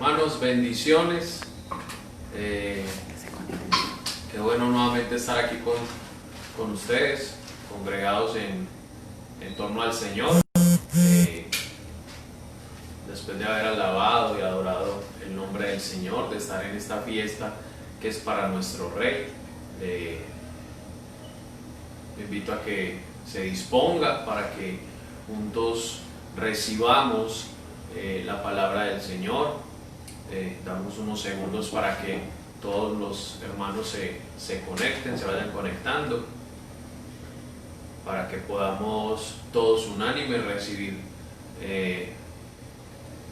Hermanos, bendiciones. Qué bueno nuevamente estar aquí con ustedes, congregados en torno al Señor. Después de haber alabado y adorado el nombre del Señor, de estar en esta fiesta que es para nuestro Rey, me invito a que se disponga para que juntos recibamos la palabra del Señor. Damos unos segundos para que todos los hermanos se conecten, se vayan conectando, para que podamos todos unánimes recibir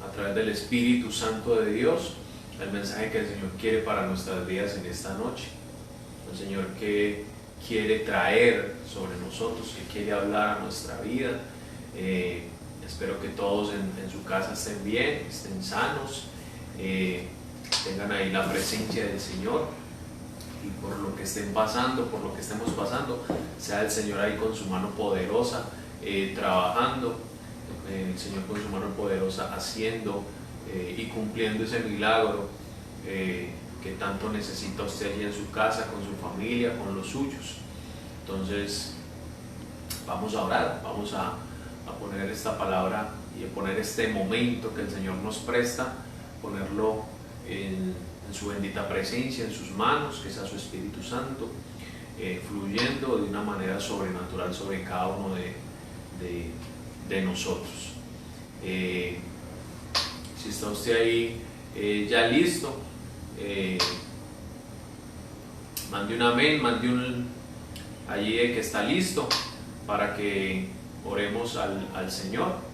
a través del Espíritu Santo de Dios el mensaje que el Señor quiere para nuestras vidas en esta noche. El Señor que quiere traer sobre nosotros, que quiere hablar a nuestra vida. Espero que todos en su casa estén bien, estén sanos, tengan ahí la presencia del Señor, y por lo que estén pasando, por lo que estemos pasando, sea el Señor ahí con su mano poderosa trabajando, el Señor con su mano poderosa haciendo y cumpliendo ese milagro que tanto necesita usted allí en su casa, con su familia, con los suyos. Entonces vamos a orar, vamos a poner esta palabra y a poner este momento que el Señor nos presta, ponerlo en su bendita presencia, en sus manos, que sea su Espíritu Santo fluyendo de una manera sobrenatural sobre cada uno de nosotros. Si está usted ahí ya listo, mande un amén, mande un allí que está listo para que oremos al Señor.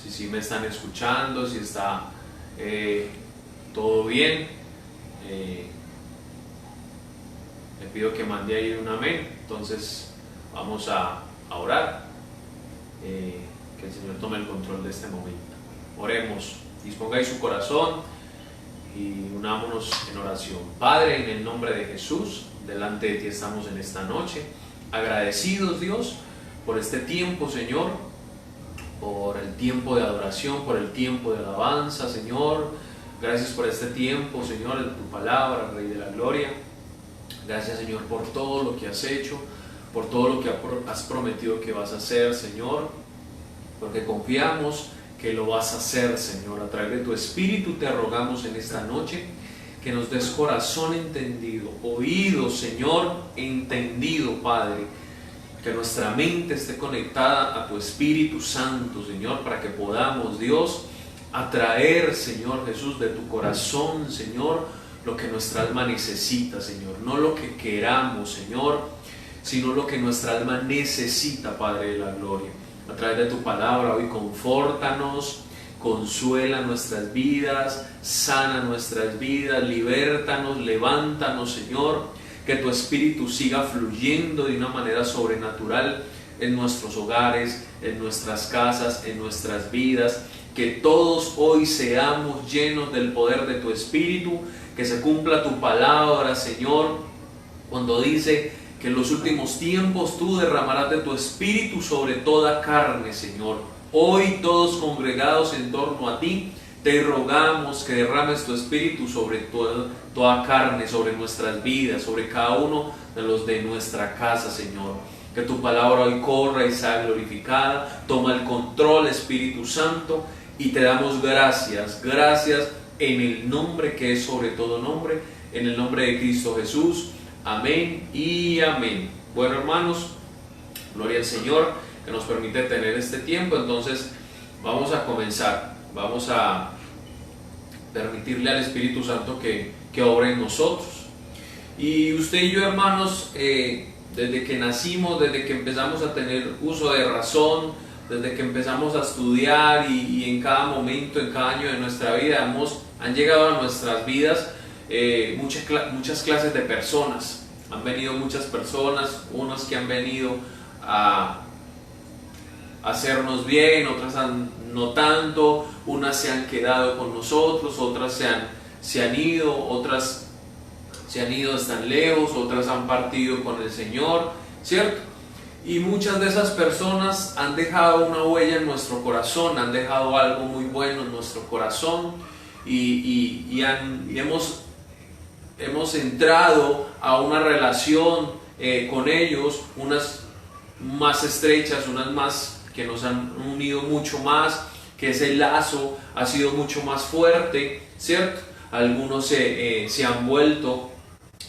Si me están escuchando, si está todo bien, le pido que mande ahí un amén. Entonces vamos a orar, que el Señor tome el control de este momento. Oremos, disponga ahí su corazón y unámonos en oración. Padre, en el nombre de Jesús, delante de ti estamos en esta noche, agradecidos, Dios, por este tiempo, Señor, por el tiempo de adoración, por el tiempo de alabanza, Señor. Gracias por este tiempo, Señor, de tu palabra, Rey de la Gloria. Gracias, Señor, por todo lo que has hecho, por todo lo que has prometido que vas a hacer, Señor, porque confiamos que lo vas a hacer, Señor. A través de tu Espíritu te rogamos en esta noche que nos des corazón entendido, oído, Señor, entendido, Padre. Que nuestra mente esté conectada a tu Espíritu Santo, Señor, para que podamos, Dios, atraer, Señor Jesús, de tu corazón, Señor, lo que nuestra alma necesita, Señor. No lo que queramos, Señor, sino lo que nuestra alma necesita, Padre de la Gloria. A través de tu palabra hoy confórtanos, consuela nuestras vidas, sana nuestras vidas, libértanos, levántanos, Señor. Que tu Espíritu siga fluyendo de una manera sobrenatural en nuestros hogares, en nuestras casas, en nuestras vidas. Que todos hoy seamos llenos del poder de tu Espíritu. Que se cumpla tu palabra, Señor, cuando dice que en los últimos tiempos tú derramarás de tu Espíritu sobre toda carne, Señor. Hoy todos congregados en torno a ti, te rogamos que derrames tu Espíritu sobre toda carne, sobre nuestras vidas, sobre cada uno de los de nuestra casa, Señor. Que tu palabra hoy corra y sea glorificada. Toma el control, Espíritu Santo, y te damos gracias. Gracias en el nombre que es sobre todo nombre, en el nombre de Cristo Jesús. Amén y amén. Bueno, hermanos, gloria al Señor que nos permite tener este tiempo. Entonces vamos a comenzar. Vamos a permitirle al Espíritu Santo que obre en nosotros. Y usted y yo, hermanos, desde que nacimos, desde que empezamos a tener uso de razón, desde que empezamos a estudiar y en cada momento, en cada año de nuestra vida, han llegado a nuestras vidas muchas clases de personas. Han venido muchas personas, unas que han venido a hacernos bien, otras no tanto, unas se han quedado con nosotros, otras se han ido, otras se han ido, están lejos, otras han partido con el Señor, ¿cierto? Y muchas de esas personas han dejado una huella en nuestro corazón, han dejado algo muy bueno en nuestro corazón y hemos entrado a una relación con ellos, unas más estrechas, unas más que nos han unido mucho más, que ese lazo ha sido mucho más fuerte, ¿cierto? Algunos se han vuelto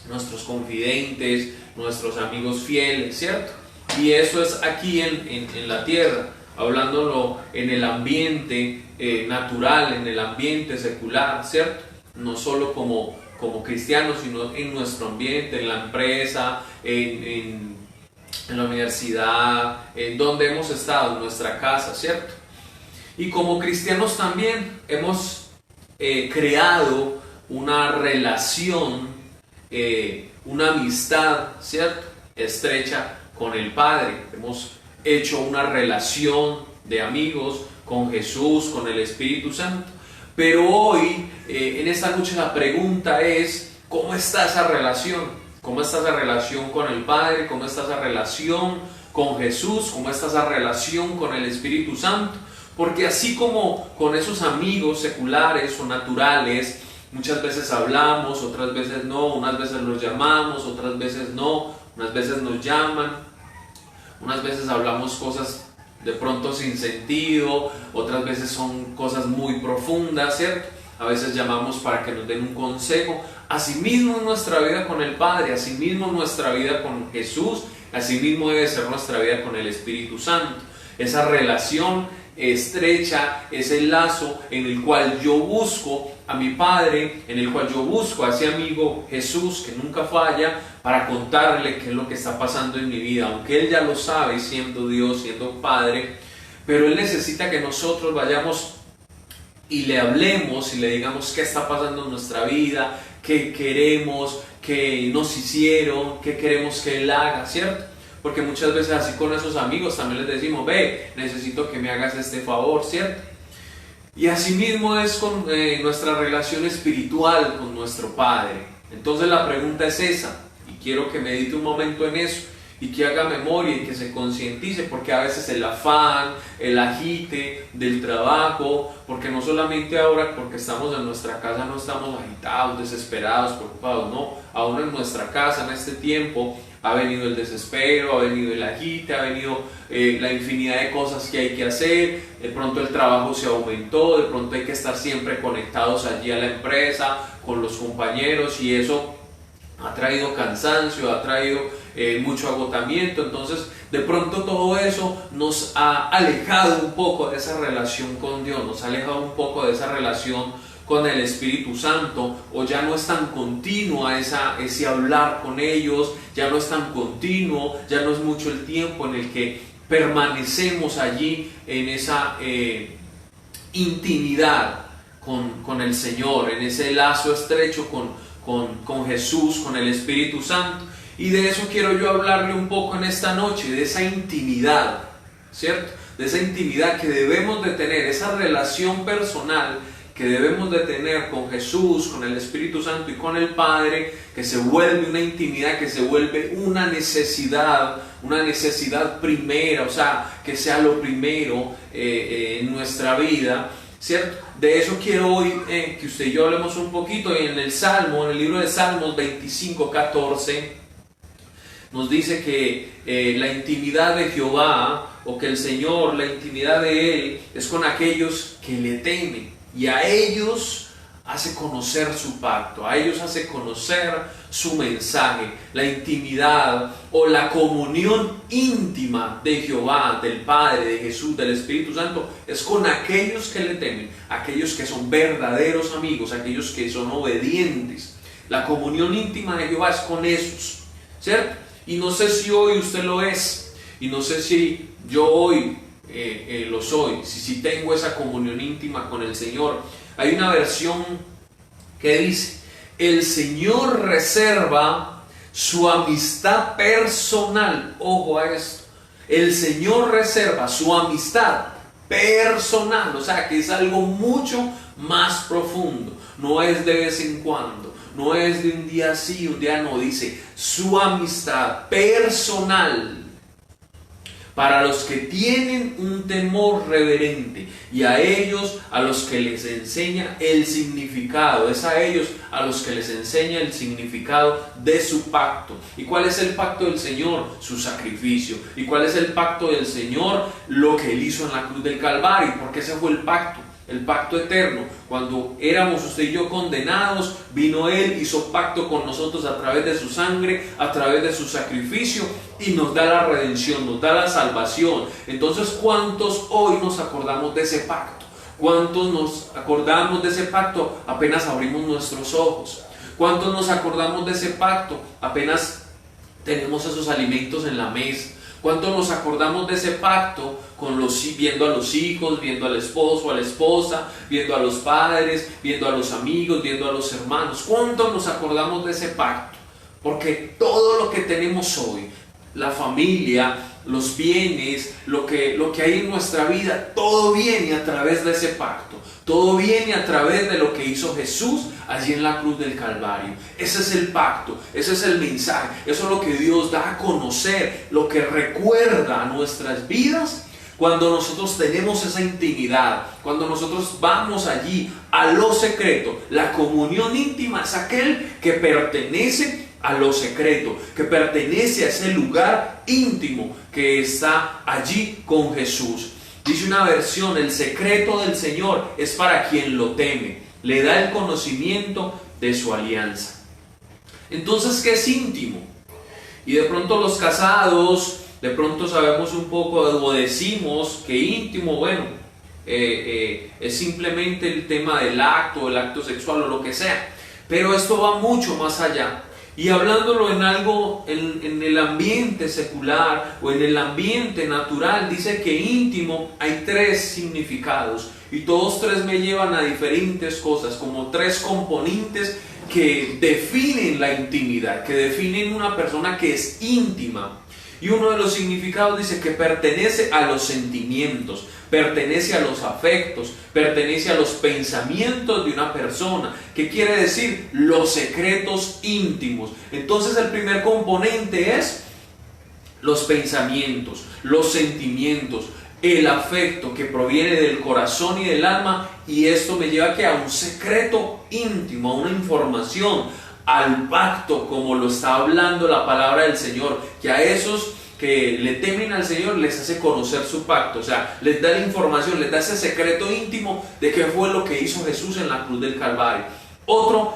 nuestros confidentes, nuestros amigos fieles, ¿cierto? Y eso es aquí en la tierra, hablándolo en el ambiente natural, en el ambiente secular, ¿cierto? No solo como cristianos, sino en nuestro ambiente, en la empresa, en la universidad, en donde hemos estado, en nuestra casa, ¿cierto? Y como cristianos también hemos creado una relación, una amistad, ¿cierto? Estrecha con el Padre. Hemos hecho una relación de amigos con Jesús, con el Espíritu Santo. Pero hoy, en esta noche, la pregunta es: ¿cómo está esa relación? ¿Cómo está esa relación con el Padre? ¿Cómo está esa relación con Jesús? ¿Cómo está esa relación con el Espíritu Santo? Porque así como con esos amigos seculares o naturales, muchas veces hablamos, otras veces no, unas veces los llamamos, otras veces no, unas veces nos llaman, unas veces hablamos cosas de pronto sin sentido, otras veces son cosas muy profundas, ¿cierto? A veces llamamos para que nos den un consejo. Asimismo nuestra vida con el Padre, asimismo nuestra vida con Jesús, asimismo debe ser nuestra vida con el Espíritu Santo. Esa relación estrecha, ese lazo en el cual yo busco a mi Padre, en el cual yo busco a ese amigo Jesús que nunca falla, para contarle qué es lo que está pasando en mi vida, aunque Él ya lo sabe siendo Dios, siendo Padre, pero Él necesita que nosotros vayamos y le hablemos y le digamos qué está pasando en nuestra vida, qué queremos, qué nos hicieron, qué queremos que Él haga, ¿cierto? Porque muchas veces así con esos amigos también les decimos: ve, necesito que me hagas este favor, ¿cierto? Y así mismo es con nuestra relación espiritual con nuestro Padre. Entonces la pregunta es esa, y quiero que medite un momento en eso, y que haga memoria y que se concientice, porque a veces el afán, el agite del trabajo, porque no solamente ahora porque estamos en nuestra casa no estamos agitados, desesperados, preocupados, no, aún en nuestra casa en este tiempo ha venido el desespero, ha venido el agite, ha venido la infinidad de cosas que hay que hacer, de pronto el trabajo se aumentó, de pronto hay que estar siempre conectados allí a la empresa, con los compañeros, y eso ha traído cansancio, ha traído mucho agotamiento. Entonces de pronto todo eso nos ha alejado un poco de esa relación con Dios, nos ha alejado un poco de esa relación con el Espíritu Santo, o ya no es tan continua ese hablar con ellos, ya no es tan continuo, ya no es mucho el tiempo en el que permanecemos allí en esa intimidad con el Señor, en ese lazo estrecho con Jesús, con el Espíritu Santo. Y de eso quiero yo hablarle un poco en esta noche, de esa intimidad, ¿cierto? De esa intimidad que debemos de tener, esa relación personal que debemos de tener con Jesús, con el Espíritu Santo y con el Padre, que se vuelve una intimidad, que se vuelve una necesidad primera, o sea, que sea lo primero en nuestra vida, ¿cierto? De eso quiero hoy que usted y yo hablemos un poquito. Y en el Salmo, en el libro de Salmos 25:14, nos dice que la intimidad de Jehová, o que el Señor, la intimidad de Él, es con aquellos que le temen, y a ellos hace conocer su pacto, a ellos hace conocer su mensaje. La intimidad o la comunión íntima de Jehová, del Padre, de Jesús, del Espíritu Santo, es con aquellos que le temen, aquellos que son verdaderos amigos, aquellos que son obedientes. La comunión íntima de Jehová es con esos, ¿cierto? Y no sé si hoy usted lo es, y no sé si yo hoy lo soy, si tengo esa comunión íntima con el Señor. Hay una versión que dice: el Señor reserva su amistad personal. Ojo a esto: el Señor reserva su amistad personal, o sea que es algo mucho más profundo, no es de vez en cuando, no es de un día sí, un día no, dice su amistad personal para los que tienen un temor reverente y a ellos a los que les enseña el significado, es a ellos a los que les enseña el significado de su pacto. ¿Y cuál es el pacto del Señor? Su sacrificio. ¿Y cuál es el pacto del Señor? Lo que Él hizo en la cruz del Calvario, porque ese fue el pacto eterno. Cuando éramos usted y yo condenados, vino Él, hizo pacto con nosotros a través de su sangre, a través de su sacrificio, y nos da la redención, nos da la salvación. Entonces, ¿cuántos hoy nos acordamos de ese pacto? ¿Cuántos nos acordamos de ese pacto apenas abrimos nuestros ojos? ¿Cuántos nos acordamos de ese pacto apenas tenemos esos alimentos en la mesa? ¿Cuánto nos acordamos de ese pacto viendo a los hijos, viendo al esposo, a la esposa, viendo a los padres, viendo a los amigos, viendo a los hermanos? ¿Cuánto nos acordamos de ese pacto? Porque todo lo que tenemos hoy, la familia, los bienes, lo que hay en nuestra vida, todo viene a través de ese pacto. Todo viene a través de lo que hizo Jesús allí en la cruz del Calvario. Ese es el pacto, ese es el mensaje, eso es lo que Dios da a conocer, lo que recuerda a nuestras vidas cuando nosotros tenemos esa intimidad, cuando nosotros vamos allí a lo secreto. La comunión íntima es aquel que pertenece a lo secreto, que pertenece a ese lugar íntimo que está allí con Jesús. Dice una versión: el secreto del Señor es para quien lo teme, le da el conocimiento de su alianza. Entonces, ¿qué es íntimo? Y de pronto los casados, de pronto sabemos un poco o decimos que íntimo, bueno, es simplemente el tema del acto, el acto sexual o lo que sea. Pero esto va mucho más allá. Y hablándolo en algo, en el ambiente secular o en el ambiente natural, dice que íntimo hay tres significados y todos tres me llevan a diferentes cosas, como tres componentes que definen la intimidad, que definen una persona que es íntima. Y uno de los significados dice que pertenece a los sentimientos, pertenece a los afectos, pertenece a los pensamientos de una persona. ¿Qué quiere decir? Los secretos íntimos. Entonces el primer componente es los pensamientos, los sentimientos, el afecto que proviene del corazón y del alma, y esto me lleva a un secreto íntimo, a una información, al pacto, como lo está hablando la palabra del Señor, que a esos que le temen al Señor les hace conocer su pacto, o sea, les da la información, les da ese secreto íntimo de qué fue lo que hizo Jesús en la cruz del Calvario. Otro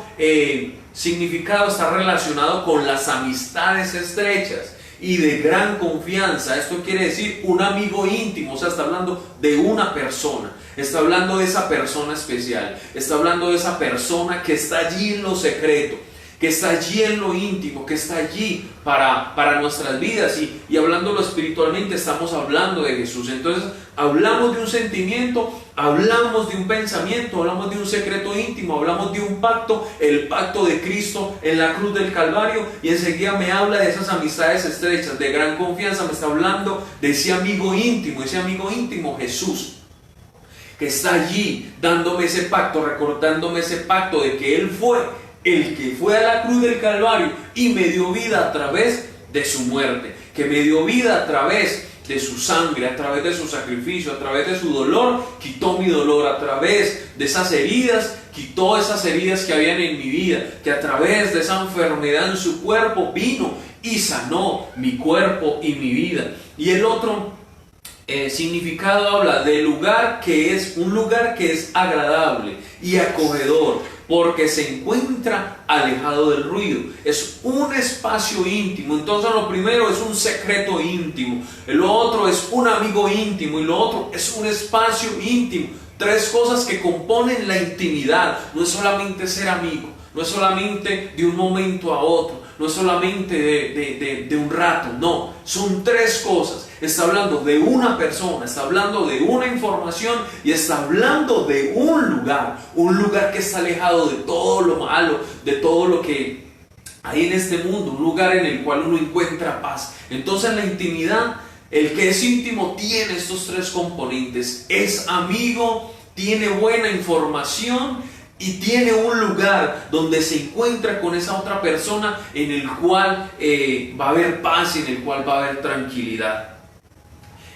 significado está relacionado con las amistades estrechas y de gran confianza. Esto quiere decir un amigo íntimo, o sea, está hablando de una persona, está hablando de esa persona especial, está hablando de esa persona que está allí en lo secreto, que está allí en lo íntimo, que está allí para nuestras vidas. Y hablándolo espiritualmente, estamos hablando de Jesús. Entonces hablamos de un sentimiento, hablamos de un pensamiento, hablamos de un secreto íntimo, hablamos de un pacto, el pacto de Cristo en la cruz del Calvario, y enseguida me habla de esas amistades estrechas, de gran confianza. Me está hablando de ese amigo íntimo Jesús, que está allí dándome ese pacto, recordándome ese pacto de que Él fue el que fue a la cruz del Calvario y me dio vida a través de su muerte, que me dio vida a través de su sangre, a través de su sacrificio, a través de su dolor, quitó mi dolor, a través de esas heridas, quitó esas heridas que habían en mi vida, que a través de esa enfermedad en su cuerpo vino y sanó mi cuerpo y mi vida. Y el otro significado habla de lugar que es un lugar que es agradable y acogedor, porque se encuentra alejado del ruido. Es un espacio íntimo. Entonces lo primero es un secreto íntimo, lo otro es un amigo íntimo y lo otro es un espacio íntimo. Tres cosas que componen la intimidad. No es solamente ser amigo, no es solamente de un momento a otro, no es solamente de un rato, no, son tres cosas. Está hablando de una persona, está hablando de una información y está hablando de un lugar que está alejado de todo lo malo, de todo lo que hay en este mundo, un lugar en el cual uno encuentra paz. Entonces la intimidad, el que es íntimo tiene estos tres componentes: es amigo, tiene buena información y tiene un lugar donde se encuentra con esa otra persona en el cual va a haber paz y en el cual va a haber tranquilidad.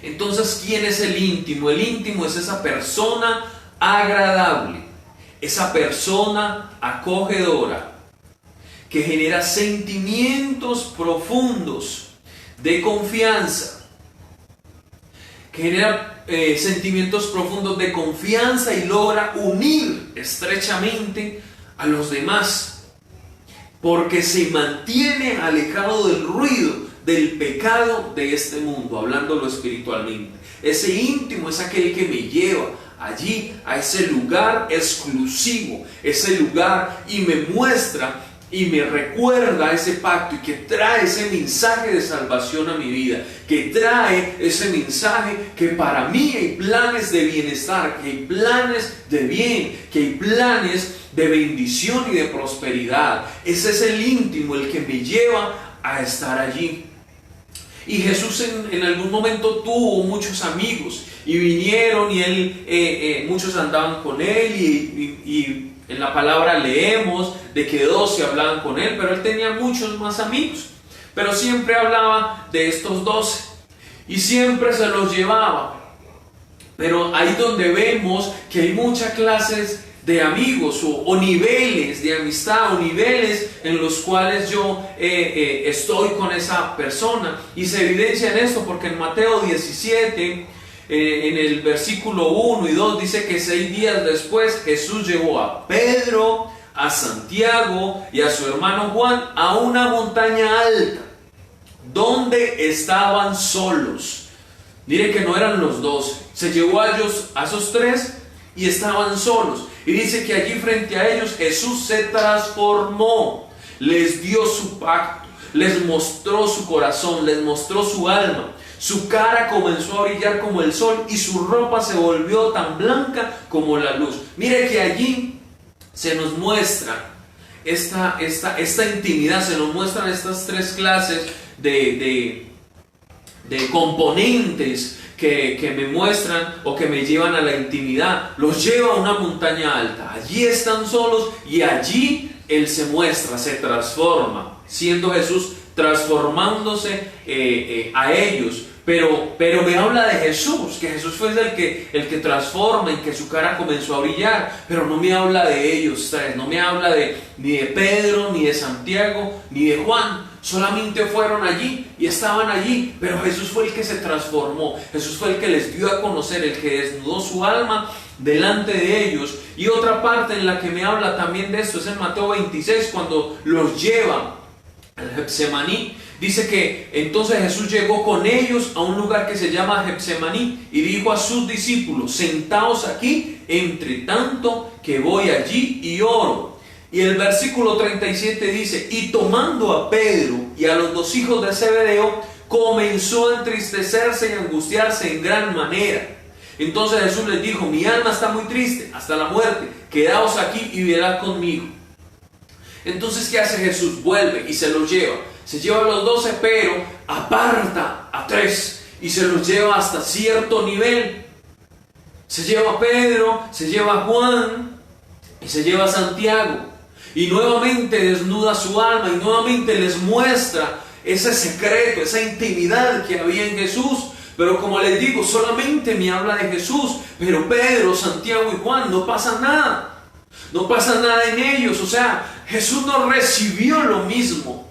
Entonces, ¿quién es el íntimo? El íntimo es esa persona agradable, esa persona acogedora, que genera sentimientos profundos de confianza, que genera sentimientos profundos de confianza y logra unir estrechamente a los demás, porque se mantiene alejado del ruido, del pecado de este mundo, hablándolo espiritualmente. Ese íntimo es aquel que me lleva allí, a ese lugar exclusivo, ese lugar, y me muestra y me recuerda ese pacto, y que trae ese mensaje de salvación a mi vida, que trae ese mensaje que para mí hay planes de bienestar, que hay planes de bien, que hay planes de bendición y de prosperidad. Ese es el íntimo, el que me lleva a estar allí. Y Jesús en algún momento tuvo muchos amigos, y vinieron, y él, muchos andaban con él, y en la palabra leemos de que 12 hablaban con él, pero él tenía muchos más amigos. Pero siempre hablaba de estos 12 y siempre se los llevaba. Pero ahí donde vemos que hay muchas clases de amigos o niveles de amistad, o niveles en los cuales yo estoy con esa persona. Y se evidencia en esto porque en Mateo 17, en el versículo 1 y 2 dice que 6 días después Jesús llevó a Pedro, a Santiago y a su hermano Juan a una montaña alta donde estaban solos. Mire que no eran los 12, se llevó a ellos, a esos 3, y estaban solos. Y dice que allí frente a ellos Jesús se transformó, les dio su pacto, les mostró su corazón, les mostró su alma. Su cara comenzó a brillar como el sol y su ropa se volvió tan blanca como la luz. Mire que allí se nos muestra esta intimidad, se nos muestran estas 3 clases de componentes que me muestran o que me llevan a la intimidad. Los lleva a una montaña alta, allí están solos y allí Él se muestra, se transforma, siendo Jesús transformándose a ellos. Pero me habla de Jesús, que Jesús fue el que transforma, en que su cara comenzó a brillar, pero no me habla de ellos 3, no me habla ni de Pedro, ni de Santiago, ni de Juan. Solamente fueron allí y estaban allí, pero Jesús fue el que se transformó, Jesús fue el que les dio a conocer, el que desnudó su alma delante de ellos. Y otra parte en la que me habla también de esto es en Mateo 26, cuando los lleva al Getsemaní. Dice que entonces Jesús llegó con ellos a un lugar que se llama Getsemaní y dijo a sus discípulos: sentaos aquí, entre tanto que voy allí y oro. Y el versículo 37 dice: y tomando a Pedro y a los 2 hijos de Zebedeo, comenzó a entristecerse y angustiarse en gran manera. Entonces Jesús les dijo: mi alma está muy triste hasta la muerte, quedaos aquí y velad conmigo. Entonces, ¿qué hace Jesús? Vuelve y se los lleva. Se lleva a los 12, pero aparta a 3 y se los lleva hasta cierto nivel. Se lleva a Pedro, se lleva a Juan y se lleva a Santiago. Y nuevamente desnuda su alma y nuevamente les muestra ese secreto, esa intimidad que había en Jesús. Pero como les digo, solamente me habla de Jesús. Pero Pedro, Santiago y Juan, no pasa nada. No pasa nada en ellos. O sea, Jesús no recibió lo mismo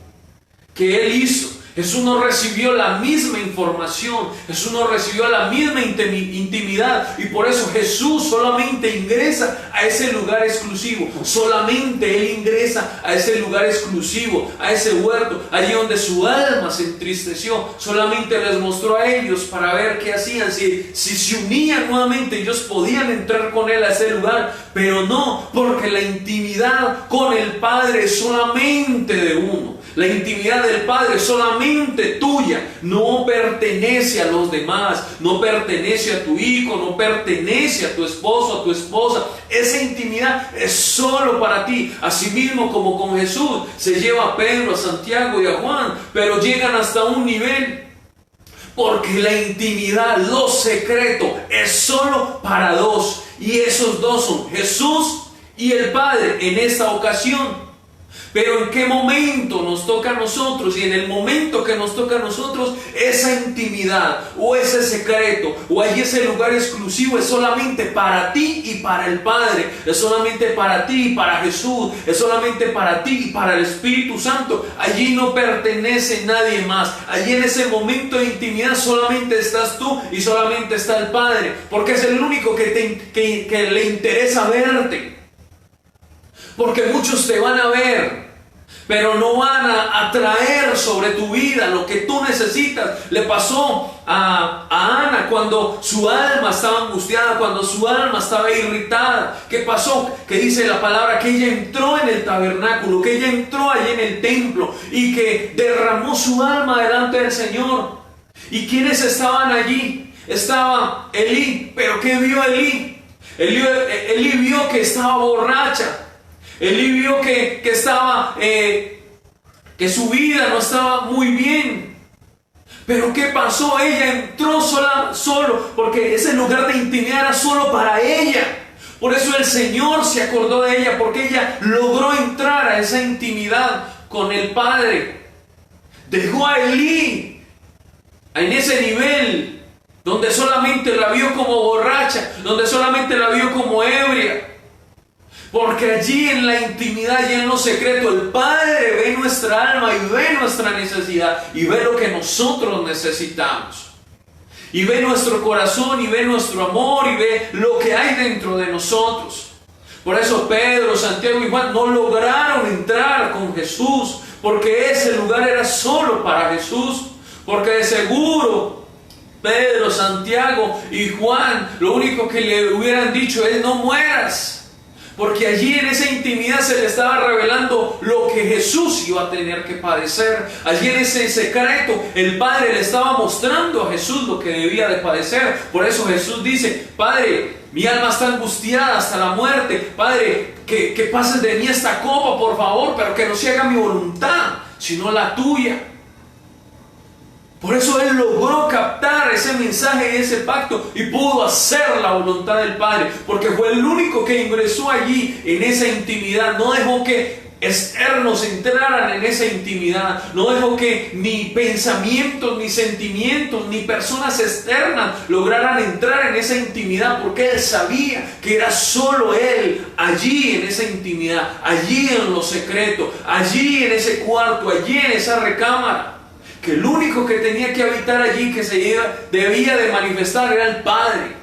que Él hizo. Jesús no recibió la misma información, Jesús no recibió la misma intimidad, y por eso Jesús solamente ingresa a ese lugar exclusivo, solamente Él ingresa a ese lugar exclusivo, a ese huerto, allí donde su alma se entristeció. Solamente les mostró a ellos para ver qué hacían, si se unían nuevamente, ellos podían entrar con Él a ese lugar, pero no, porque la intimidad con el Padre es solamente de uno. La intimidad del Padre es solamente tuya, no pertenece a los demás, no pertenece a tu hijo, no pertenece a tu esposo, a tu esposa. Esa intimidad es solo para ti. Asimismo como con Jesús, se lleva a Pedro, a Santiago y a Juan, pero llegan hasta un nivel, porque la intimidad, lo secreto, es solo para 2, y esos 2 son Jesús y el Padre en esta ocasión. Pero ¿en qué momento nos toca a nosotros? Y en el momento que nos toca a nosotros, esa intimidad o ese secreto o allí ese lugar exclusivo es solamente para ti y para el Padre, es solamente para ti y para Jesús, es solamente para ti y para el Espíritu Santo. Allí no pertenece nadie más. Allí en ese momento de intimidad solamente estás tú y solamente está el Padre, porque es el único que le interesa verte. Porque muchos te van a ver, pero no van a atraer sobre tu vida lo que tú necesitas. Le pasó a Ana cuando su alma estaba angustiada, cuando su alma estaba irritada. ¿Qué pasó? Que dice la palabra que ella entró en el tabernáculo, que ella entró allí en el templo y que derramó su alma delante del Señor. ¿Y quiénes estaban allí? Estaba Elí. ¿Pero qué vio Elí? Elí vio que estaba borracha. Elí vio que estaba, que su vida no estaba muy bien. Pero ¿qué pasó? Ella entró solo, porque ese lugar de intimidad era solo para ella. Por eso el Señor se acordó de ella, porque ella logró entrar a esa intimidad con el Padre. Dejó a Elí en ese nivel, donde solamente la vio como borracha, donde solamente la vio como ebria. Porque allí en la intimidad y en lo secreto el Padre ve nuestra alma y ve nuestra necesidad y ve lo que nosotros necesitamos. Y ve nuestro corazón y ve nuestro amor y ve lo que hay dentro de nosotros. Por eso Pedro, Santiago y Juan no lograron entrar con Jesús, porque ese lugar era solo para Jesús. Porque de seguro Pedro, Santiago y Juan lo único que le hubieran dicho es: no mueras. Porque allí en esa intimidad se le estaba revelando lo que Jesús iba a tener que padecer. Allí en ese secreto el Padre le estaba mostrando a Jesús lo que debía de padecer. Por eso Jesús dice: Padre, mi alma está angustiada hasta la muerte. Padre, que pases de mí esta copa, por favor, pero que no se haga mi voluntad, sino la tuya. Por eso Él logró captar ese mensaje y ese pacto y pudo hacer la voluntad del Padre, porque fue el único que ingresó allí en esa intimidad. No dejó que externos entraran en esa intimidad. No dejó que ni pensamientos, ni sentimientos, ni personas externas lograran entrar en esa intimidad, porque Él sabía que era solo Él allí en esa intimidad, allí en lo secreto, allí en ese cuarto, allí en esa recámara. Que el único que tenía que habitar allí, que debía de manifestar, era el Padre.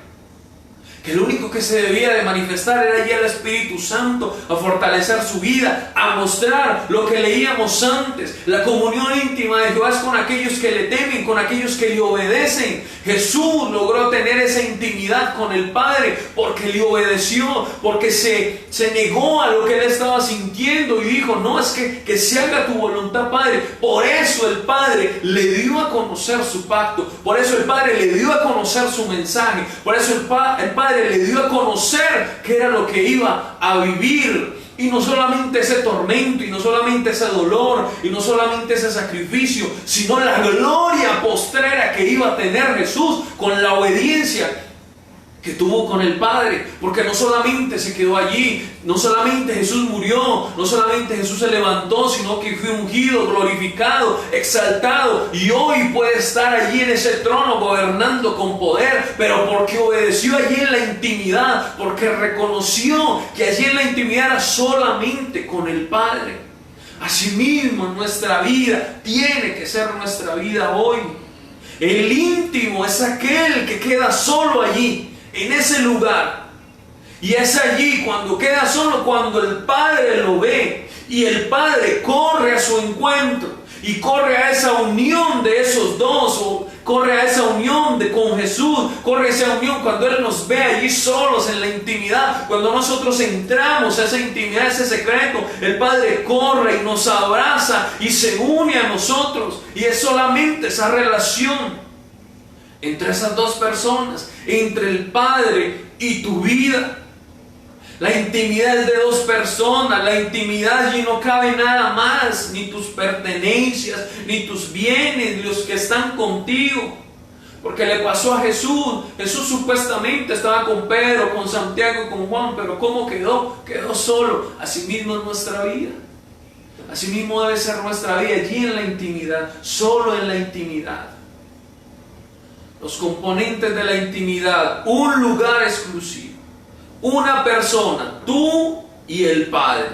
Que el único que se debía de manifestar era allí el Espíritu Santo, a fortalecer su vida, a mostrar lo que leíamos antes. La comunión íntima de Jehová es con aquellos que le temen, con aquellos que le obedecen. Jesús logró tener esa intimidad con el Padre porque le obedeció, porque se negó a lo que él estaba sintiendo y dijo: no, es que se haga tu voluntad, Padre. Por eso el Padre le dio a conocer su pacto, por eso el Padre le dio a conocer su mensaje, por eso el Padre le dio a conocer qué era lo que iba a vivir. Y no solamente ese tormento, y no solamente ese dolor, y no solamente ese sacrificio, sino la gloria postrera que iba a tener Jesús con la obediencia que tuvo con el Padre. Porque no solamente se quedó allí, no solamente Jesús murió, no solamente Jesús se levantó, sino que fue ungido, glorificado, exaltado, y hoy puede estar allí en ese trono gobernando con poder, pero porque obedeció allí en la intimidad, porque reconoció que allí en la intimidad era solamente con el Padre. Asimismo, en nuestra vida tiene que ser nuestra vida hoy. El íntimo es aquel que queda solo allí, en ese lugar, y es allí cuando queda solo, cuando el Padre lo ve y el Padre corre a su encuentro y corre a esa unión de esos dos, o corre a esa unión con Jesús, corre a esa unión cuando Él nos ve allí solos en la intimidad. Cuando nosotros entramos a esa intimidad, a ese secreto, el Padre corre y nos abraza y se une a nosotros, y es solamente esa relación entre esas dos personas, entre el Padre y tu vida. La intimidad es de dos personas. La intimidad allí no cabe nada más, ni tus pertenencias, ni tus bienes, los que están contigo. Porque le pasó a Jesús. Jesús supuestamente estaba con Pedro, con Santiago, con Juan, pero ¿cómo quedó? Quedó solo. Asimismo en nuestra vida. Asimismo debe ser nuestra vida, allí en la intimidad, solo en la intimidad. Los componentes de la intimidad: un lugar exclusivo, una persona, tú y el Padre,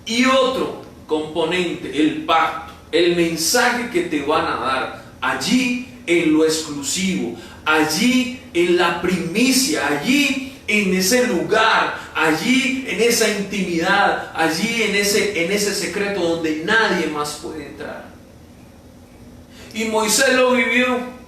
y otro componente, el pacto, el mensaje que te van a dar allí en lo exclusivo, allí en la primicia, allí en ese lugar, allí en esa intimidad, allí en ese secreto donde nadie más puede entrar. Y Moisés lo vivió.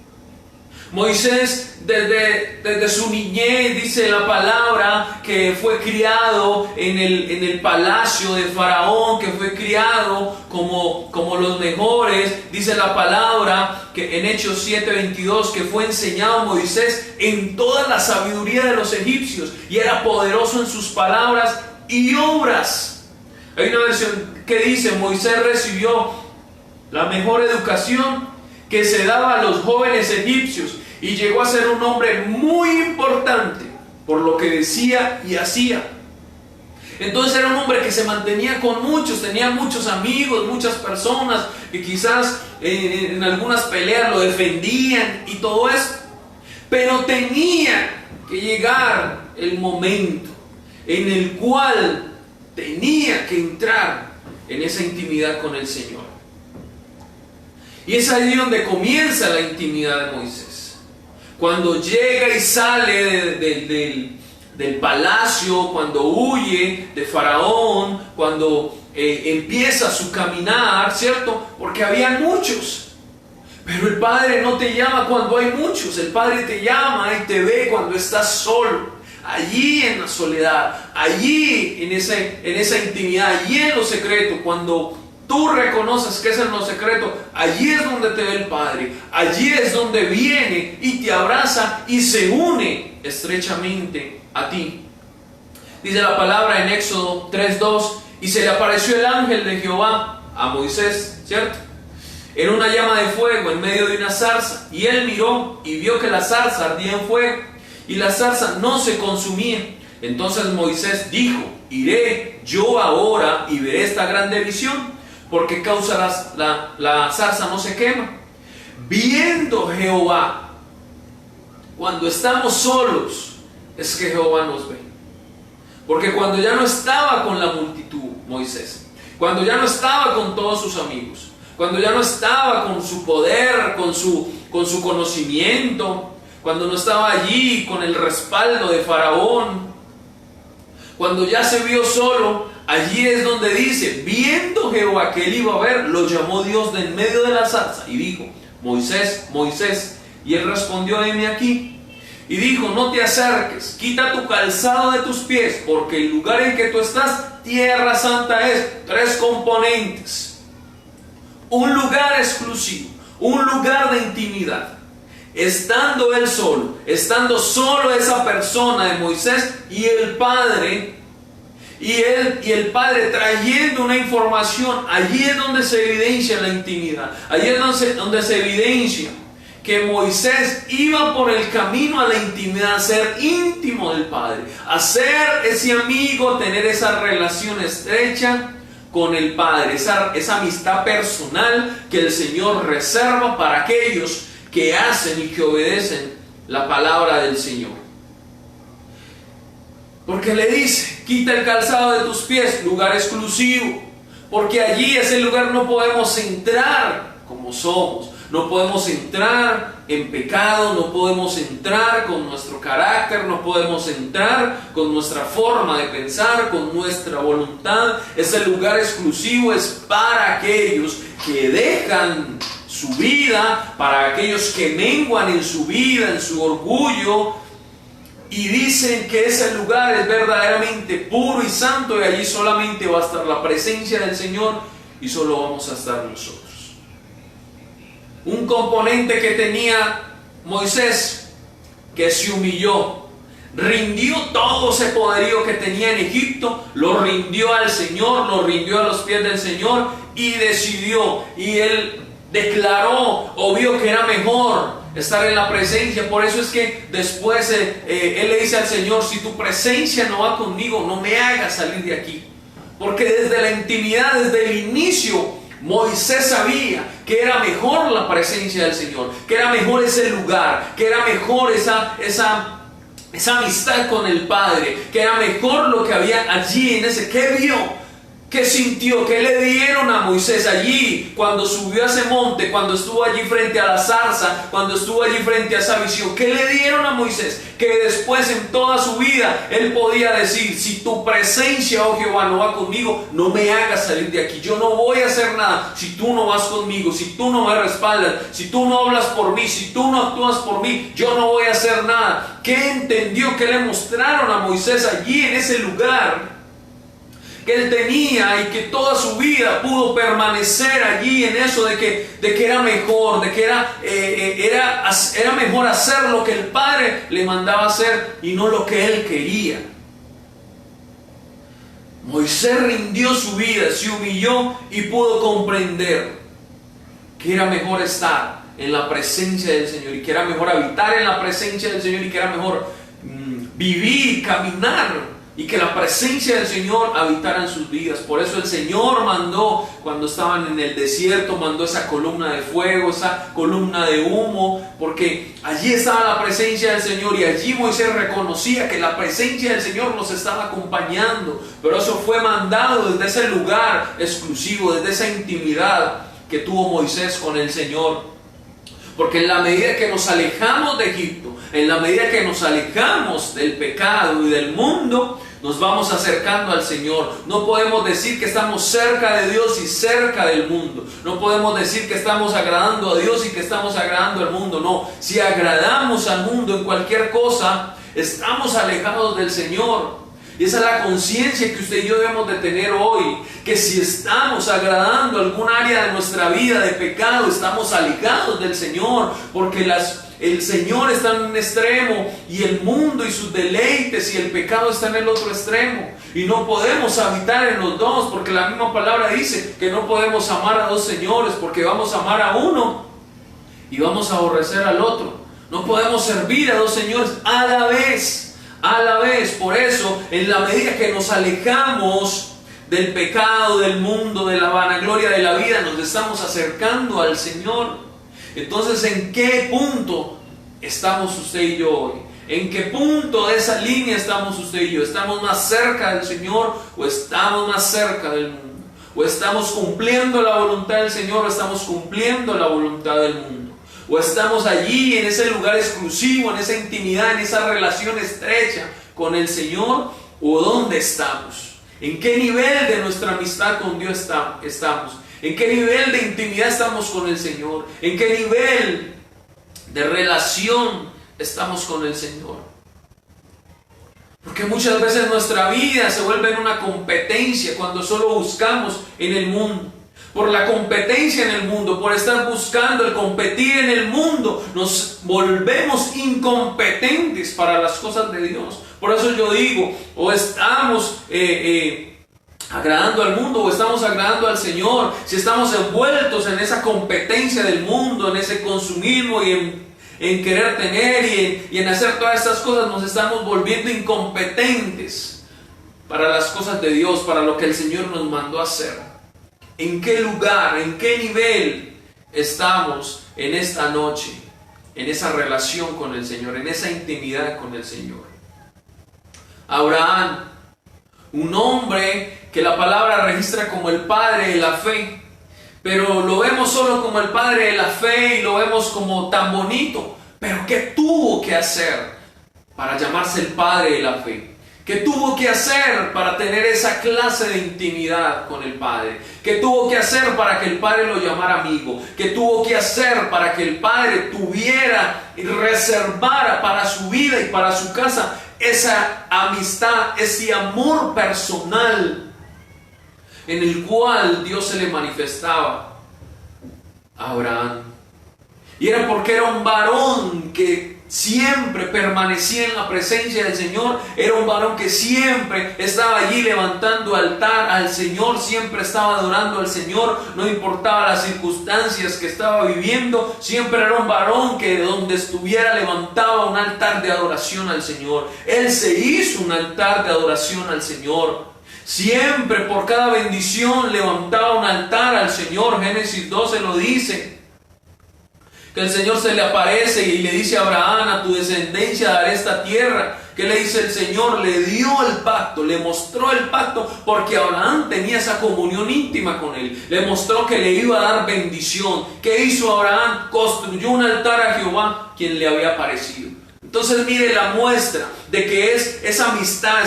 Moisés desde su niñez, dice la palabra, que fue criado en el palacio de Faraón, que fue criado como los mejores. Dice la palabra que en Hechos 7:22 que fue enseñado Moisés en toda la sabiduría de los egipcios y era poderoso en sus palabras y obras. Hay una versión que dice: Moisés recibió la mejor educación que se daba a los jóvenes egipcios y llegó a ser un hombre muy importante por lo que decía y hacía. Entonces era un hombre que se mantenía con muchos, tenía muchos amigos, muchas personas que quizás en algunas peleas lo defendían y todo eso, pero tenía que llegar el momento en el cual tenía que entrar en esa intimidad con el Señor. Y es allí donde comienza la intimidad de Moisés. Cuando llega y sale del palacio, cuando huye de Faraón, cuando empieza su caminar, ¿cierto? Porque había muchos. Pero el Padre no te llama cuando hay muchos. El Padre te llama y te ve cuando estás solo. Allí en la soledad, allí en esa intimidad, allí en lo secreto, cuando tú reconoces que es en lo secreto, allí es donde te ve el Padre, allí es donde viene y te abraza y se une estrechamente a ti. Dice la palabra en Éxodo 3:2: y se le apareció el ángel de Jehová a Moisés, ¿cierto?, en una llama de fuego en medio de una zarza, y él miró y vio que la zarza ardía en fuego y la zarza no se consumía. Entonces Moisés dijo: iré yo ahora y veré esta grande visión, porque causa la zarza no se quema. Viendo Jehová, cuando estamos solos, es que Jehová nos ve. Porque cuando ya no estaba con la multitud, Moisés, cuando ya no estaba con todos sus amigos, cuando ya no estaba con su poder, con su conocimiento, cuando no estaba allí con el respaldo de Faraón, cuando ya se vio solo, allí es donde dice: viendo Jehová que él iba a ver, lo llamó Dios de en medio de la zarza y dijo: Moisés, Moisés. Y él respondió: heme aquí. Y dijo: no te acerques, quita tu calzado de tus pies, porque el lugar en que tú estás, tierra santa es. Tres componentes: un lugar exclusivo, un lugar de intimidad. Estando él solo, estando solo esa persona de Moisés y el Padre, y el Padre trayendo una información, allí es donde se evidencia la intimidad, allí es donde se evidencia que Moisés iba por el camino a la intimidad, a ser íntimo del Padre, a ser ese amigo, tener esa relación estrecha con el Padre, esa amistad personal que el Señor reserva para aquellos que hacen y que obedecen la palabra del Señor. Porque le dice: quita el calzado de tus pies, lugar exclusivo, porque allí, ese lugar, no podemos entrar como somos, no podemos entrar en pecado, no podemos entrar con nuestro carácter, no podemos entrar con nuestra forma de pensar, con nuestra voluntad. Ese lugar exclusivo es para aquellos que dejan su vida, para aquellos que menguan en su vida, en su orgullo, y dicen que ese lugar es verdaderamente puro y santo, y allí solamente va a estar la presencia del Señor y solo vamos a estar nosotros. Un componente que tenía Moisés, que se humilló, rindió todo ese poderío que tenía en Egipto, lo rindió al Señor, lo rindió a los pies del Señor y decidió, y él declaró o vio que era mejor estar en la presencia. Por eso es que después él le dice al Señor: si tu presencia no va conmigo, no me hagas salir de aquí, Porque desde la intimidad, desde el inicio, Moisés sabía que era mejor la presencia del Señor, que era mejor ese lugar, que era mejor esa amistad con el Padre, que era mejor lo que había allí en ese. ¿Qué vio? ¿Qué sintió? ¿Qué le dieron a Moisés allí cuando subió a ese monte, cuando estuvo allí frente a la zarza, cuando estuvo allí frente a esa visión? ¿Qué le dieron a Moisés? Que después en toda su vida él podía decir: si tu presencia, oh Jehová, no va conmigo, no me hagas salir de aquí. Yo no voy a hacer nada si tú no vas conmigo, si tú no me respaldas, si tú no hablas por mí, si tú no actúas por mí, yo no voy a hacer nada. ¿Qué entendió? ¿Qué le mostraron a Moisés allí en ese lugar que él tenía, y que toda su vida pudo permanecer allí en eso de que era mejor, de que era mejor hacer lo que el Padre le mandaba hacer y no lo que él quería? Moisés rindió su vida, se humilló y pudo comprender que era mejor estar en la presencia del Señor, y que era mejor habitar en la presencia del Señor, y que era mejor vivir, caminar, y que la presencia del Señor habitara en sus vidas. Por eso el Señor mandó, cuando estaban en el desierto, mandó esa columna de fuego, esa columna de humo, porque allí estaba la presencia del Señor, y allí Moisés reconocía que la presencia del Señor los estaba acompañando. Pero eso fue mandado desde ese lugar exclusivo, desde esa intimidad que tuvo Moisés con el Señor. Porque en la medida que nos alejamos de Egipto, en la medida que nos alejamos del pecado y del mundo, nos vamos acercando al Señor. No podemos decir que estamos cerca de Dios y cerca del mundo. No podemos decir que estamos agradando a Dios y que estamos agradando al mundo. No, si agradamos al mundo en cualquier cosa, estamos alejados del Señor. Y esa es la conciencia que usted y yo debemos de tener hoy, que si estamos agradando algún área de nuestra vida de pecado, estamos alejados del Señor, porque el Señor está en un extremo y el mundo y sus deleites y el pecado está en el otro extremo, y no podemos habitar en los dos, porque la misma palabra dice que no podemos amar a dos señores, porque vamos a amar a uno y vamos a aborrecer al otro. No podemos servir a dos señores a la vez. Por eso, en la medida que nos alejamos del pecado, del mundo, de la vanagloria de la vida, nos estamos acercando al Señor. Entonces, ¿en qué punto estamos usted y yo hoy? ¿En qué punto de esa línea estamos usted y yo? ¿Estamos más cerca del Señor o estamos más cerca del mundo? ¿O estamos cumpliendo la voluntad del Señor o estamos cumpliendo la voluntad del mundo? ¿O estamos allí en ese lugar exclusivo, en esa intimidad, en esa relación estrecha con el Señor? ¿O dónde estamos? ¿En qué nivel de nuestra amistad con Dios estamos? ¿En qué nivel de intimidad estamos con el Señor? ¿En qué nivel de relación estamos con el Señor? Porque muchas veces nuestra vida se vuelve en una competencia cuando solo buscamos en el mundo. Por la competencia en el mundo, por estar buscando el competir en el mundo, nos volvemos incompetentes para las cosas de Dios. Por eso yo digo, o estamos agradando al mundo o estamos agradando al Señor. Si estamos envueltos en esa competencia del mundo, en ese consumismo y en querer tener y en hacer todas estas cosas, nos estamos volviendo incompetentes para las cosas de Dios, para lo que el Señor nos mandó a hacer. ¿En qué lugar, en qué nivel estamos en esta noche? En esa relación con el Señor, en esa intimidad con el Señor. Abraham, un hombre que la palabra registra como el padre de la fe, pero lo vemos solo como el padre de la fe y lo vemos como tan bonito. Pero ¿qué tuvo que hacer para llamarse el padre de la fe? ¿Qué tuvo que hacer para tener esa clase de intimidad con el Padre? ¿Qué tuvo que hacer para que el Padre lo llamara amigo? ¿Qué tuvo que hacer para que el Padre tuviera y reservara para su vida y para su casa esa amistad, ese amor personal en el cual Dios se le manifestaba a Abraham? Y era porque era un varón que siempre permanecía en la presencia del Señor. Era un varón que siempre estaba allí levantando altar al Señor, siempre estaba adorando al Señor, no importaba las circunstancias que estaba viviendo. Siempre era un varón que donde estuviera levantaba un altar de adoración al Señor. Él se hizo un altar de adoración al Señor. Siempre por cada bendición levantaba un altar al Señor. Génesis 12 lo dice. Que el Señor se le aparece y le dice a Abraham: a tu descendencia daré esta tierra. ¿Qué le dice el Señor? Le dio el pacto, le mostró el pacto, porque Abraham tenía esa comunión íntima con él. Le mostró que le iba a dar bendición. ¿Qué hizo Abraham? Construyó un altar a Jehová, quien le había aparecido. Entonces mire la muestra de que es esa amistad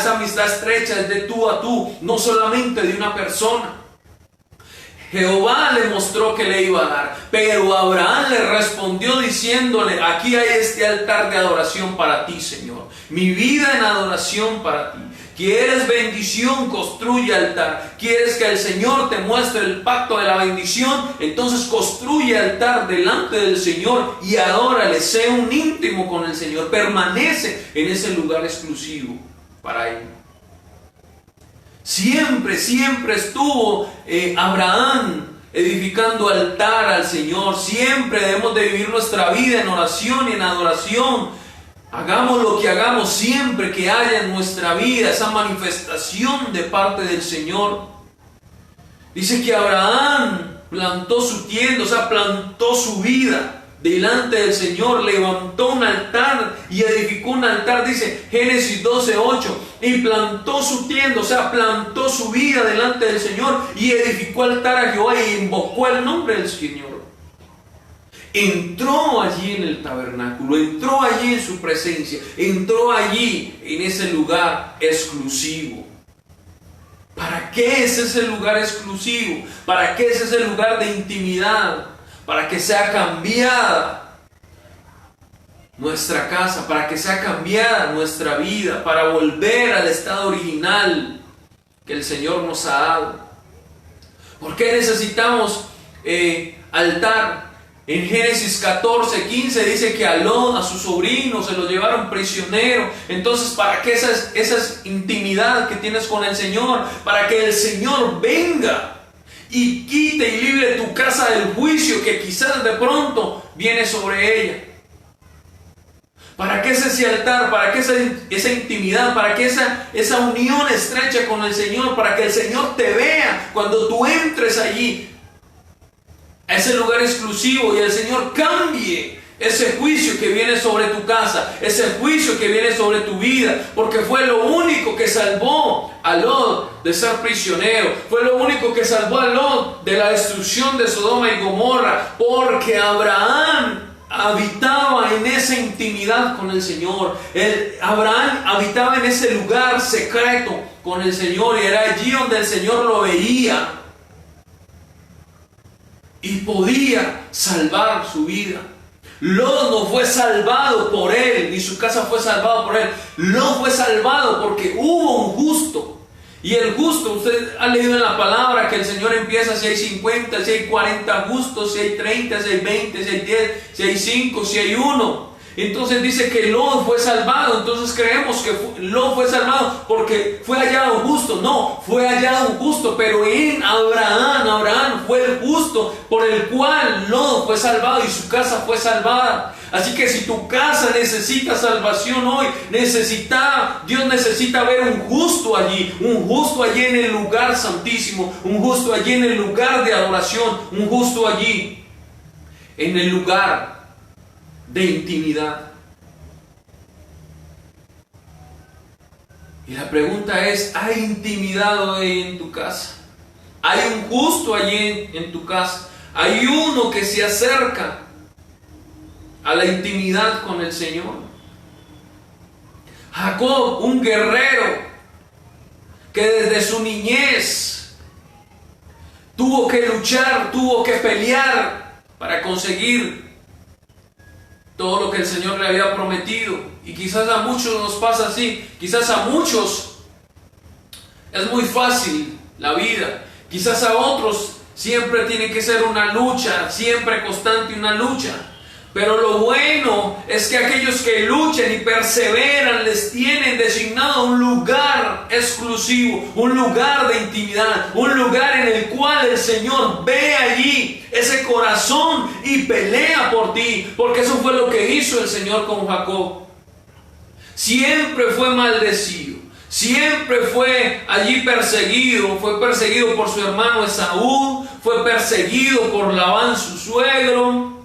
estrecha, es de tú a tú, no solamente de una persona. Jehová le mostró que le iba a dar, pero Abraham le respondió diciéndole: aquí hay este altar de adoración para ti, Señor. Mi vida en adoración para ti. ¿Quieres bendición? Construye altar. ¿Quieres que el Señor te muestre el pacto de la bendición? Entonces construye altar delante del Señor y adórale. Sé un íntimo con el Señor. Permanece en ese lugar exclusivo para Él. Siempre estuvo Abraham edificando altar al Señor. Siempre debemos de vivir nuestra vida en oración y en adoración. Hagamos lo que hagamos, siempre que haya en nuestra vida esa manifestación de parte del Señor. Dice que Abraham plantó su tienda, o sea, plantó su vida delante del Señor, levantó un altar y edificó un altar, dice Génesis 12:8, y plantó su tienda, o sea, plantó su vida delante del Señor y edificó altar a Jehová y invocó el nombre del Señor. Entró allí en el tabernáculo, entró allí en su presencia, entró allí en ese lugar exclusivo. ¿Para qué es ese lugar exclusivo? ¿Para qué es ese lugar de intimidad? Para que sea cambiada nuestra casa, para que sea cambiada nuestra vida, para volver al estado original que el Señor nos ha dado. ¿Por qué necesitamos altar? En Génesis 14:15 dice que a Lot, a su sobrino, se lo llevaron prisionero. Entonces, ¿para qué esa intimidad que tienes con el Señor? Para que el Señor venga y quite y libre tu casa del juicio que quizás de pronto viene sobre ella. ¿Para qué es ese altar? ¿Para qué esa intimidad? ¿Para qué esa unión estrecha con el Señor? Para que el Señor te vea cuando tú entres allí a ese lugar exclusivo y el Señor cambie ese juicio que viene sobre tu casa, ese juicio que viene sobre tu vida, porque fue lo único que salvó a Lot de ser prisionero, fue lo único que salvó a Lot de la destrucción de Sodoma y Gomorra, porque Abraham habitaba en esa intimidad con el Señor. Abraham habitaba en ese lugar secreto con el Señor y era allí donde el Señor lo veía y podía salvar su vida. Lot no fue salvado por él, ni su casa fue salvada por él. Lot fue salvado porque hubo un justo. Y el justo, usted ha leído en la palabra que el Señor empieza si hay 50, si hay 40 justos, si hay 30, si hay 20, si hay 10, si hay 5, si hay 1. Entonces dice que Lot fue salvado. Entonces creemos que Lot fue salvado porque fue hallado justo. No, fue hallado justo, pero en Abraham fue el justo por el cual Lot fue salvado y su casa fue salvada. Así que si tu casa necesita salvación hoy, Dios necesita ver un justo allí en el lugar santísimo, un justo allí en el lugar de adoración, un justo allí en el lugar de intimidad. Y la pregunta es: ¿hay intimidad hoy en tu casa? ¿Hay un justo allí en tu casa? ¿Hay uno que se acerca a la intimidad con el Señor? Jacob, un guerrero que desde su niñez tuvo que luchar, tuvo que pelear para conseguir todo lo que el Señor le había prometido. Y quizás a muchos nos pasa así. Quizás a muchos es muy fácil la vida. Quizás a otros siempre tiene que ser una lucha, siempre constante una lucha. Pero lo bueno es que aquellos que luchan y perseveran les tienen designado un lugar exclusivo, un lugar de intimidad, un lugar en el cual el Señor ve allí ese corazón y pelea por ti, porque eso fue lo que hizo el Señor con Jacob. Siempre fue maldecido, Siempre fue allí perseguido, fue perseguido por su hermano Esaú, fue perseguido por Labán su suegro,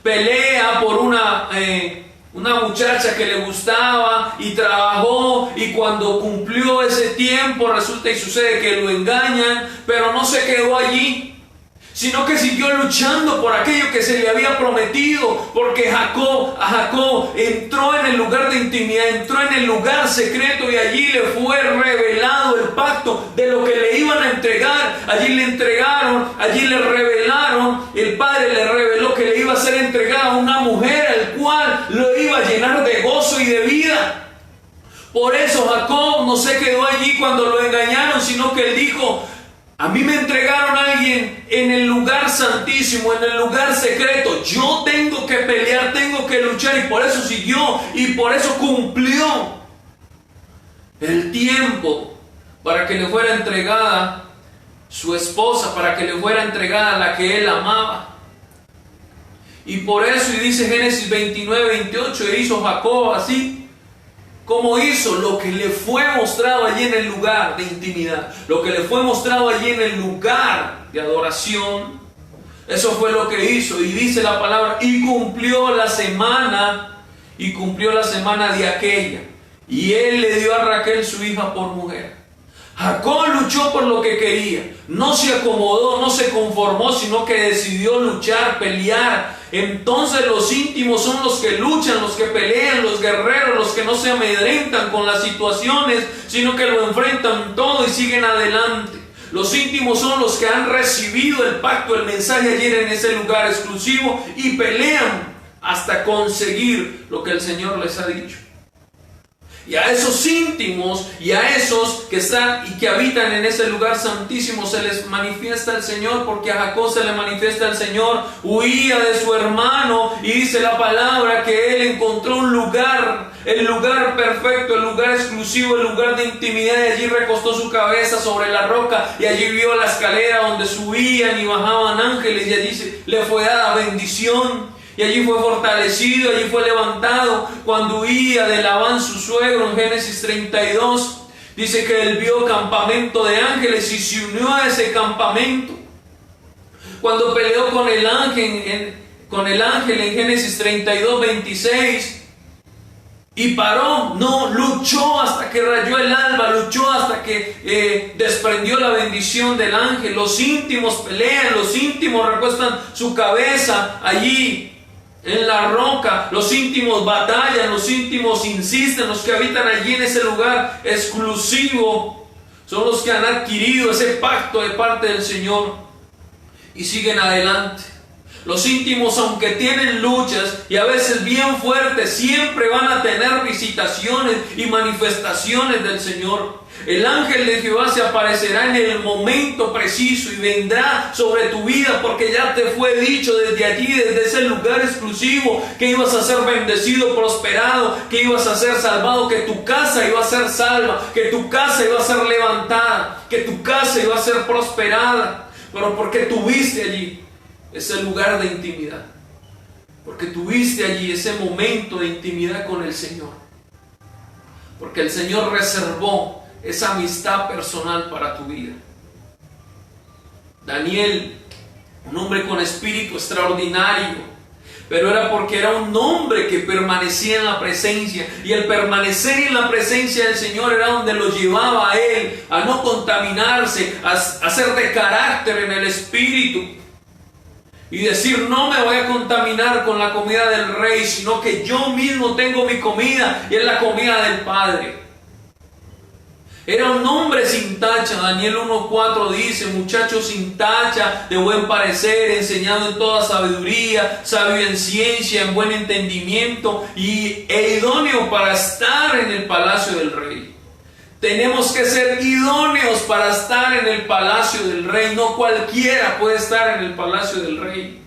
pelea por una muchacha que le gustaba y trabajó, y cuando cumplió ese tiempo resulta y sucede que lo engañan, pero no se quedó allí, sino que siguió luchando por aquello que se le había prometido, porque Jacob entró en el lugar de intimidad, entró en el lugar secreto, y allí le fue revelado el pacto de lo que le iban a entregar. Allí le entregaron, allí le revelaron, el padre le reveló que le iba a ser entregada a una mujer al cual lo iba a llenar de gozo y de vida. Por eso Jacob no se quedó allí cuando lo engañaron, sino que él dijo: a mí me entregaron a alguien en el lugar santísimo, en el lugar secreto. Yo tengo que pelear, tengo que luchar, y por eso siguió, y por eso cumplió el tiempo para que le fuera entregada su esposa, para que le fuera entregada la que él amaba. Y por eso, y dice Génesis 29-28, e hizo Jacob así como hizo lo que le fue mostrado allí en el lugar de intimidad, lo que le fue mostrado allí en el lugar de adoración. Eso fue lo que hizo, y dice la palabra: y cumplió la semana de aquella, y él le dio a Raquel su hija por mujer. Jacob luchó por lo que quería, no se acomodó, no se conformó, sino que decidió luchar, pelear. Entonces los íntimos son los que luchan, los que pelean, los guerreros, los que no se amedrentan con las situaciones, sino que lo enfrentan todo y siguen adelante. Los íntimos son los que han recibido el pacto, el mensaje ayer en ese lugar exclusivo, y pelean hasta conseguir lo que el Señor les ha dicho. Y a esos íntimos y a esos que están y que habitan en ese lugar santísimo se les manifiesta el Señor, porque a Jacob se le manifiesta el Señor. Huía de su hermano, y dice la palabra que él encontró un lugar, el lugar perfecto, el lugar exclusivo, el lugar de intimidad, y allí recostó su cabeza sobre la roca, y allí vio la escalera donde subían y bajaban ángeles, y allí le fue dada bendición. Y allí fue fortalecido, allí fue levantado. Cuando huía de Labán su suegro, en Génesis 32, dice que él vio campamento de ángeles y se unió a ese campamento. Cuando peleó con el ángel en Génesis 32:26, y paró, no, luchó hasta que rayó el alba, luchó hasta que desprendió la bendición del ángel. Los íntimos pelean, los íntimos recuestan su cabeza allí en la roca, los íntimos batallan, los íntimos insisten. Los que habitan allí en ese lugar exclusivo son los que han adquirido ese pacto de parte del Señor y siguen adelante. Los íntimos, aunque tienen luchas y a veces bien fuertes, siempre van a tener visitaciones y manifestaciones del Señor. El ángel de Jehová se aparecerá en el momento preciso y vendrá sobre tu vida, porque ya te fue dicho desde allí, desde ese lugar exclusivo, que ibas a ser bendecido, prosperado, que ibas a ser salvado, que tu casa iba a ser salva, que tu casa iba a ser levantada, que tu casa iba a ser prosperada. Pero porque tuviste allí ese lugar de intimidad, porque tuviste allí ese momento de intimidad con el Señor, porque el Señor reservó esa amistad personal para tu vida. Daniel, un hombre con espíritu extraordinario, pero era porque era un hombre que permanecía en la presencia, y el permanecer en la presencia del Señor era donde lo llevaba a él a no contaminarse, a ser de carácter en el espíritu y decir: no me voy a contaminar con la comida del rey, sino que yo mismo tengo mi comida, y es la comida del Padre. Era un hombre sin tacha. Daniel 1:4 dice: muchacho sin tacha, de buen parecer, enseñado en toda sabiduría, sabio en ciencia, en buen entendimiento, e idóneo para estar en el palacio del rey. Tenemos que ser idóneos para estar en el palacio del rey. No cualquiera puede estar en el palacio del rey.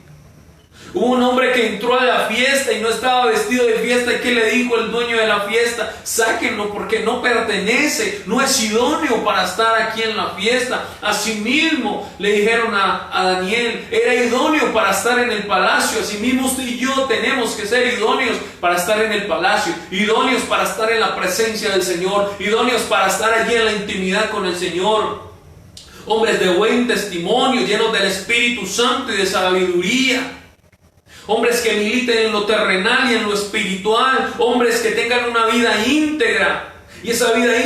Hubo un hombre que entró a la fiesta y no estaba vestido de fiesta. ¿Y qué le dijo el dueño de la fiesta? Sáquenlo porque no pertenece, no es idóneo para estar aquí en la fiesta. Asimismo le dijeron a Daniel, era idóneo para estar en el palacio. Asimismo usted y yo tenemos que ser idóneos para estar en el palacio, idóneos para estar en la presencia del Señor, idóneos para estar allí en la intimidad con el Señor. Hombres de buen testimonio, llenos del Espíritu Santo y de sabiduría. Hombres que militen en lo terrenal y en lo espiritual. Hombres que tengan una vida íntegra. Y esa vida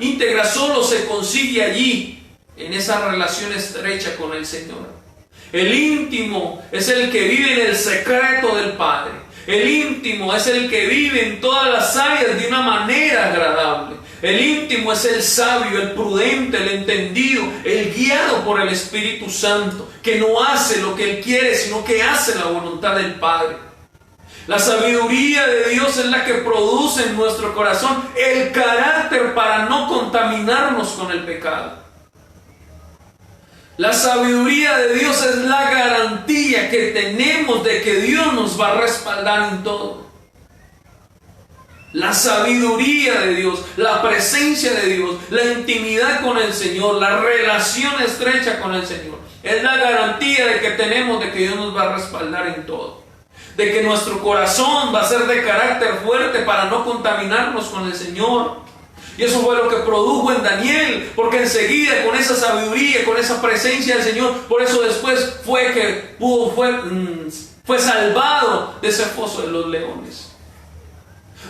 íntegra solo se consigue allí, en esa relación estrecha con el Señor. El íntimo es el que vive en el secreto del Padre. El íntimo es el que vive en todas las áreas de una manera agradable. El íntimo es el sabio, el prudente, el entendido, el guiado por el Espíritu Santo, que no hace lo que él quiere, sino que hace la voluntad del Padre. La sabiduría de Dios es la que produce en nuestro corazón el carácter para no contaminarnos con el pecado. La sabiduría de Dios es la garantía que tenemos de que Dios nos va a respaldar en todo. La sabiduría de Dios, la presencia de Dios, la intimidad con el Señor, la relación estrecha con el Señor, es la garantía de que tenemos de que Dios nos va a respaldar en todo. De que nuestro corazón va a ser de carácter fuerte para no contaminarnos con el Señor. Y eso fue lo que produjo en Daniel, porque enseguida con esa sabiduría, con esa presencia del Señor, por eso después fue salvado de ese foso de los leones.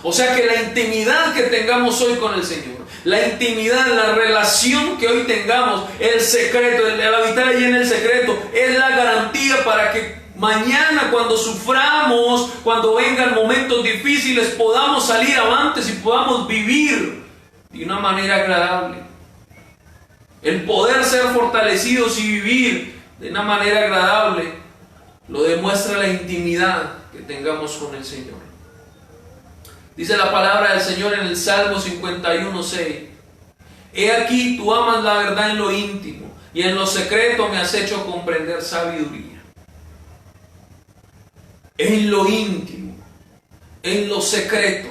O sea que la intimidad que tengamos hoy con el Señor, la intimidad, la relación que hoy tengamos, el secreto, el habitar allí en el secreto, es la garantía para que mañana cuando suframos, cuando vengan momentos difíciles, podamos salir avantes y podamos vivir de una manera agradable. El poder ser fortalecidos y vivir de una manera agradable lo demuestra la intimidad que tengamos con el Señor. Dice la palabra del Señor en el Salmo 51:6. He aquí, tú amas la verdad en lo íntimo, y en lo secreto me has hecho comprender sabiduría. En lo íntimo, en lo secreto,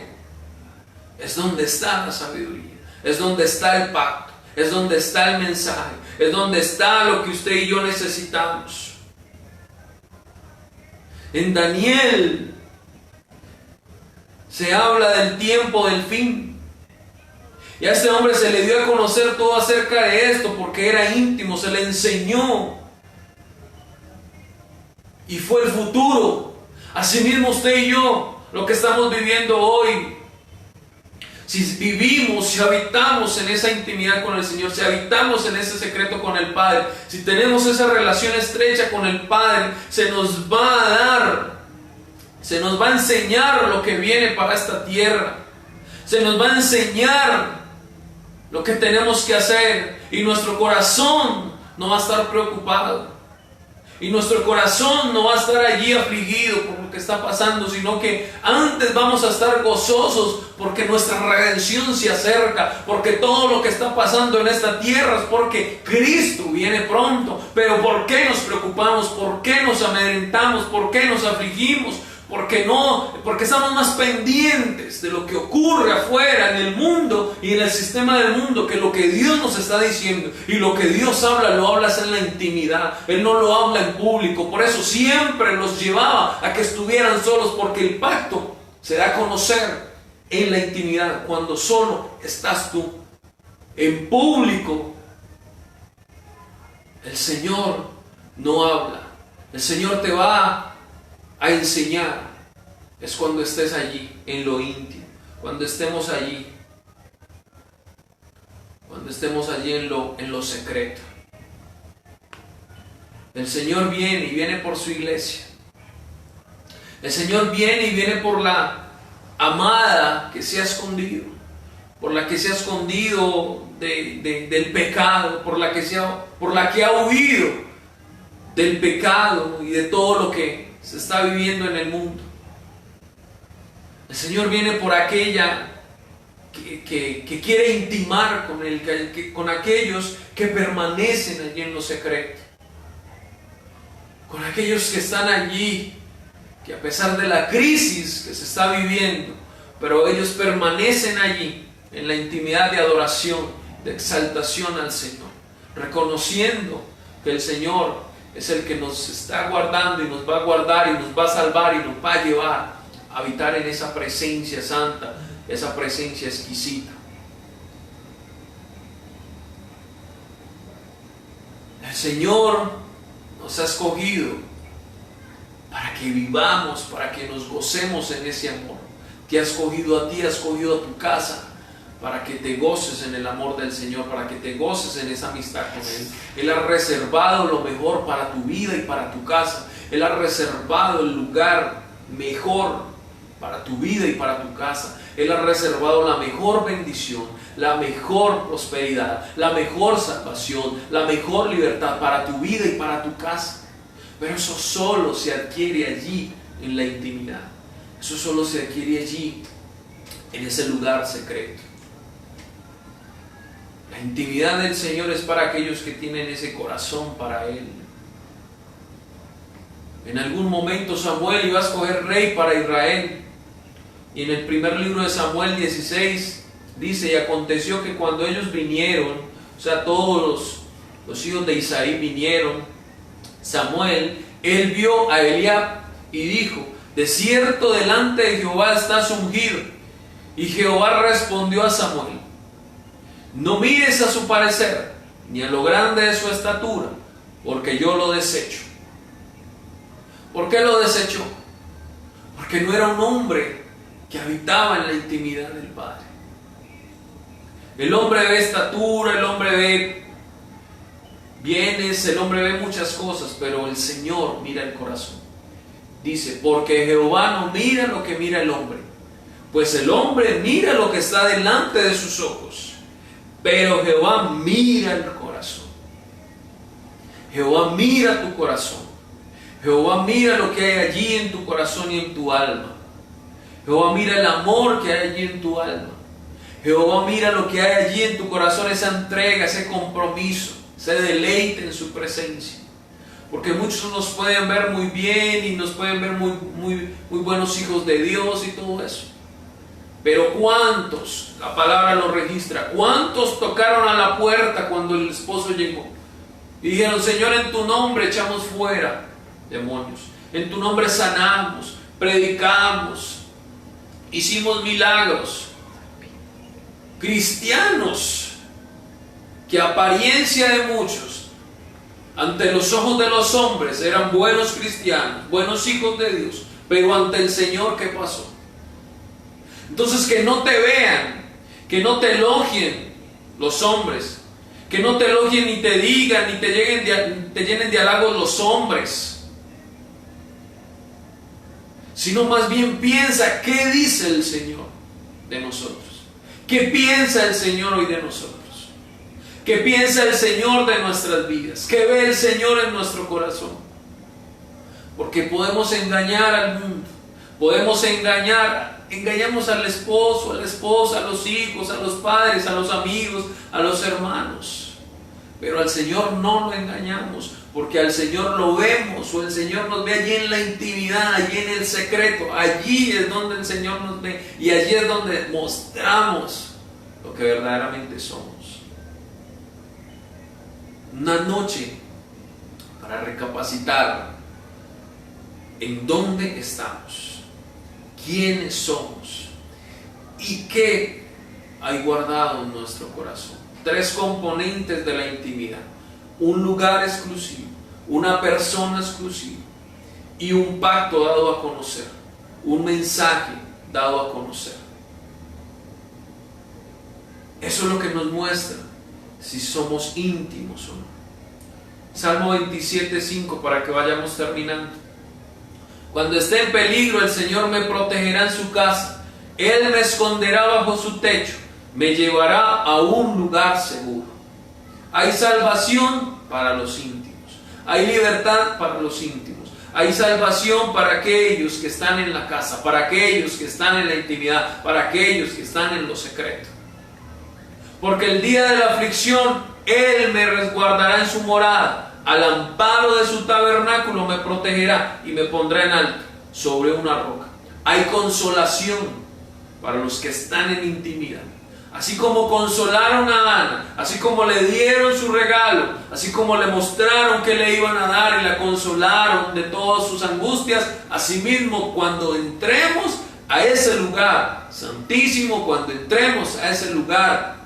es donde está la sabiduría, es donde está el pacto, es donde está el mensaje, es donde está lo que usted y yo necesitamos. En Daniel se habla del tiempo del fin. Y a este hombre se le dio a conocer todo acerca de esto porque era íntimo, se le enseñó. Y fue el futuro. Asimismo usted y yo, lo que estamos viviendo hoy, si vivimos, si habitamos en esa intimidad con el Señor, si habitamos en ese secreto con el Padre, si tenemos esa relación estrecha con el Padre, se nos va a dar, se nos va a enseñar lo que viene para esta tierra. Se nos va a enseñar lo que tenemos que hacer. Y nuestro corazón no va a estar preocupado. Y nuestro corazón no va a estar allí afligido por lo que está pasando, sino que antes vamos a estar gozosos porque nuestra redención se acerca, porque todo lo que está pasando en esta tierra es porque Cristo viene pronto. Pero ¿por qué nos preocupamos? ¿Por qué nos amedrentamos? ¿Por qué nos afligimos? Porque estamos más pendientes de lo que ocurre afuera en el mundo y en el sistema del mundo que lo que Dios nos está diciendo. Y lo que Dios habla, lo habla en la intimidad. Él no lo habla en público. Por eso siempre los llevaba a que estuvieran solos, porque el pacto se da a conocer en la intimidad, cuando solo estás tú. En público, el Señor no habla. El Señor te va a enseñar. Es cuando estés allí en lo íntimo, cuando estemos allí en lo secreto. El Señor viene y viene por su iglesia. El Señor viene y viene por la amada que se ha escondido, por la que se ha escondido del pecado, por la que ha huido del pecado y de todo lo que se está viviendo en el mundo. El Señor viene por aquella que quiere intimar con Él, con aquellos que permanecen allí en lo secreto, con aquellos que están allí que a pesar de la crisis que se está viviendo, pero ellos permanecen allí en la intimidad de adoración, de exaltación al Señor, reconociendo que el Señor es el que nos está guardando y nos va a guardar y nos va a salvar y nos va a llevar a habitar en esa presencia santa, esa presencia exquisita. El Señor nos ha escogido para que vivamos, para que nos gocemos en ese amor. Te ha escogido a ti, ha escogido a tu casa, para que te goces en el amor del Señor, para que te goces en esa amistad con Él. Él ha reservado lo mejor para tu vida y para tu casa. Él ha reservado el lugar mejor para tu vida y para tu casa. Él ha reservado la mejor bendición, la mejor prosperidad, la mejor salvación, la mejor libertad para tu vida y para tu casa. Pero eso solo se adquiere allí en la intimidad. Eso solo se adquiere allí en ese lugar secreto. La intimidad del Señor es para aquellos que tienen ese corazón para Él. En algún momento Samuel iba a escoger rey para Israel. Y en el primer libro de Samuel 16 dice: y aconteció que cuando ellos vinieron, o sea, todos los hijos de Isaí vinieron, Samuel, él vio a Eliab y dijo: de cierto delante de Jehová estás ungido. Y Jehová respondió a Samuel: no mires a su parecer, ni a lo grande de su estatura, porque yo lo desecho. ¿Por qué lo desechó? Porque no era un hombre que habitaba en la intimidad del Padre. El hombre ve estatura, el hombre ve bienes, el hombre ve muchas cosas, pero el Señor mira el corazón. Dice: porque Jehová no mira lo que mira el hombre, pues el hombre mira lo que está delante de sus ojos, pero Jehová mira el corazón. Jehová mira tu corazón. Jehová mira lo que hay allí en tu corazón y en tu alma. Jehová mira el amor que hay allí en tu alma. Jehová mira lo que hay allí en tu corazón, esa entrega, ese compromiso, ese deleite en su presencia. Porque muchos nos pueden ver muy bien y nos pueden ver muy buenos hijos de Dios y todo eso. Pero ¿cuántos, la palabra lo registra, cuántos tocaron a la puerta cuando el esposo llegó? Y dijeron: Señor, en tu nombre echamos fuera demonios, en tu nombre sanamos, predicamos, hicimos milagros. Cristianos que a apariencia de muchos, ante los ojos de los hombres, eran buenos cristianos, buenos hijos de Dios, pero ante el Señor, ¿qué pasó? Entonces, que no te vean, que no te elogien los hombres, que no te elogien ni te digan, ni te llenen de halagos los hombres, sino más bien piensa qué dice el Señor de nosotros, qué piensa el Señor hoy de nosotros, qué piensa el Señor de nuestras vidas, qué ve el Señor en nuestro corazón. Porque podemos engañar al mundo, podemos engañamos al esposo, a la esposa, a los hijos, a los padres, a los amigos, a los hermanos, pero al Señor no lo engañamos, porque al Señor lo vemos, o el Señor nos ve allí en la intimidad, allí en el secreto. Allí es donde el Señor nos ve, y allí es donde mostramos lo que verdaderamente somos. Una noche para recapacitar en dónde estamos, quiénes somos y qué hay guardado en nuestro corazón. 3 componentes de la intimidad: un lugar exclusivo, una persona exclusiva y un pacto dado a conocer, un mensaje dado a conocer. Eso es lo que nos muestra si somos íntimos o no. Salmo 27:5, para que vayamos terminando. Cuando esté en peligro, el Señor me protegerá en su casa. Él me esconderá bajo su techo, me llevará a un lugar seguro. Hay salvación para los íntimos, hay libertad para los íntimos, hay salvación para aquellos que están en la casa, para aquellos que están en la intimidad, para aquellos que están en lo secreto. Porque el día de la aflicción Él me resguardará en su morada, al amparo de su tabernáculo me protegerá y me pondrá en alto. sobre una roca. Hay consolación para los que están en intimidad. Así como consolaron a Ana, así como le dieron su regalo, así como le mostraron que le iban a dar y la consolaron de todas sus angustias, asimismo cuando entremos a ese lugar santísimo, cuando entremos a ese lugar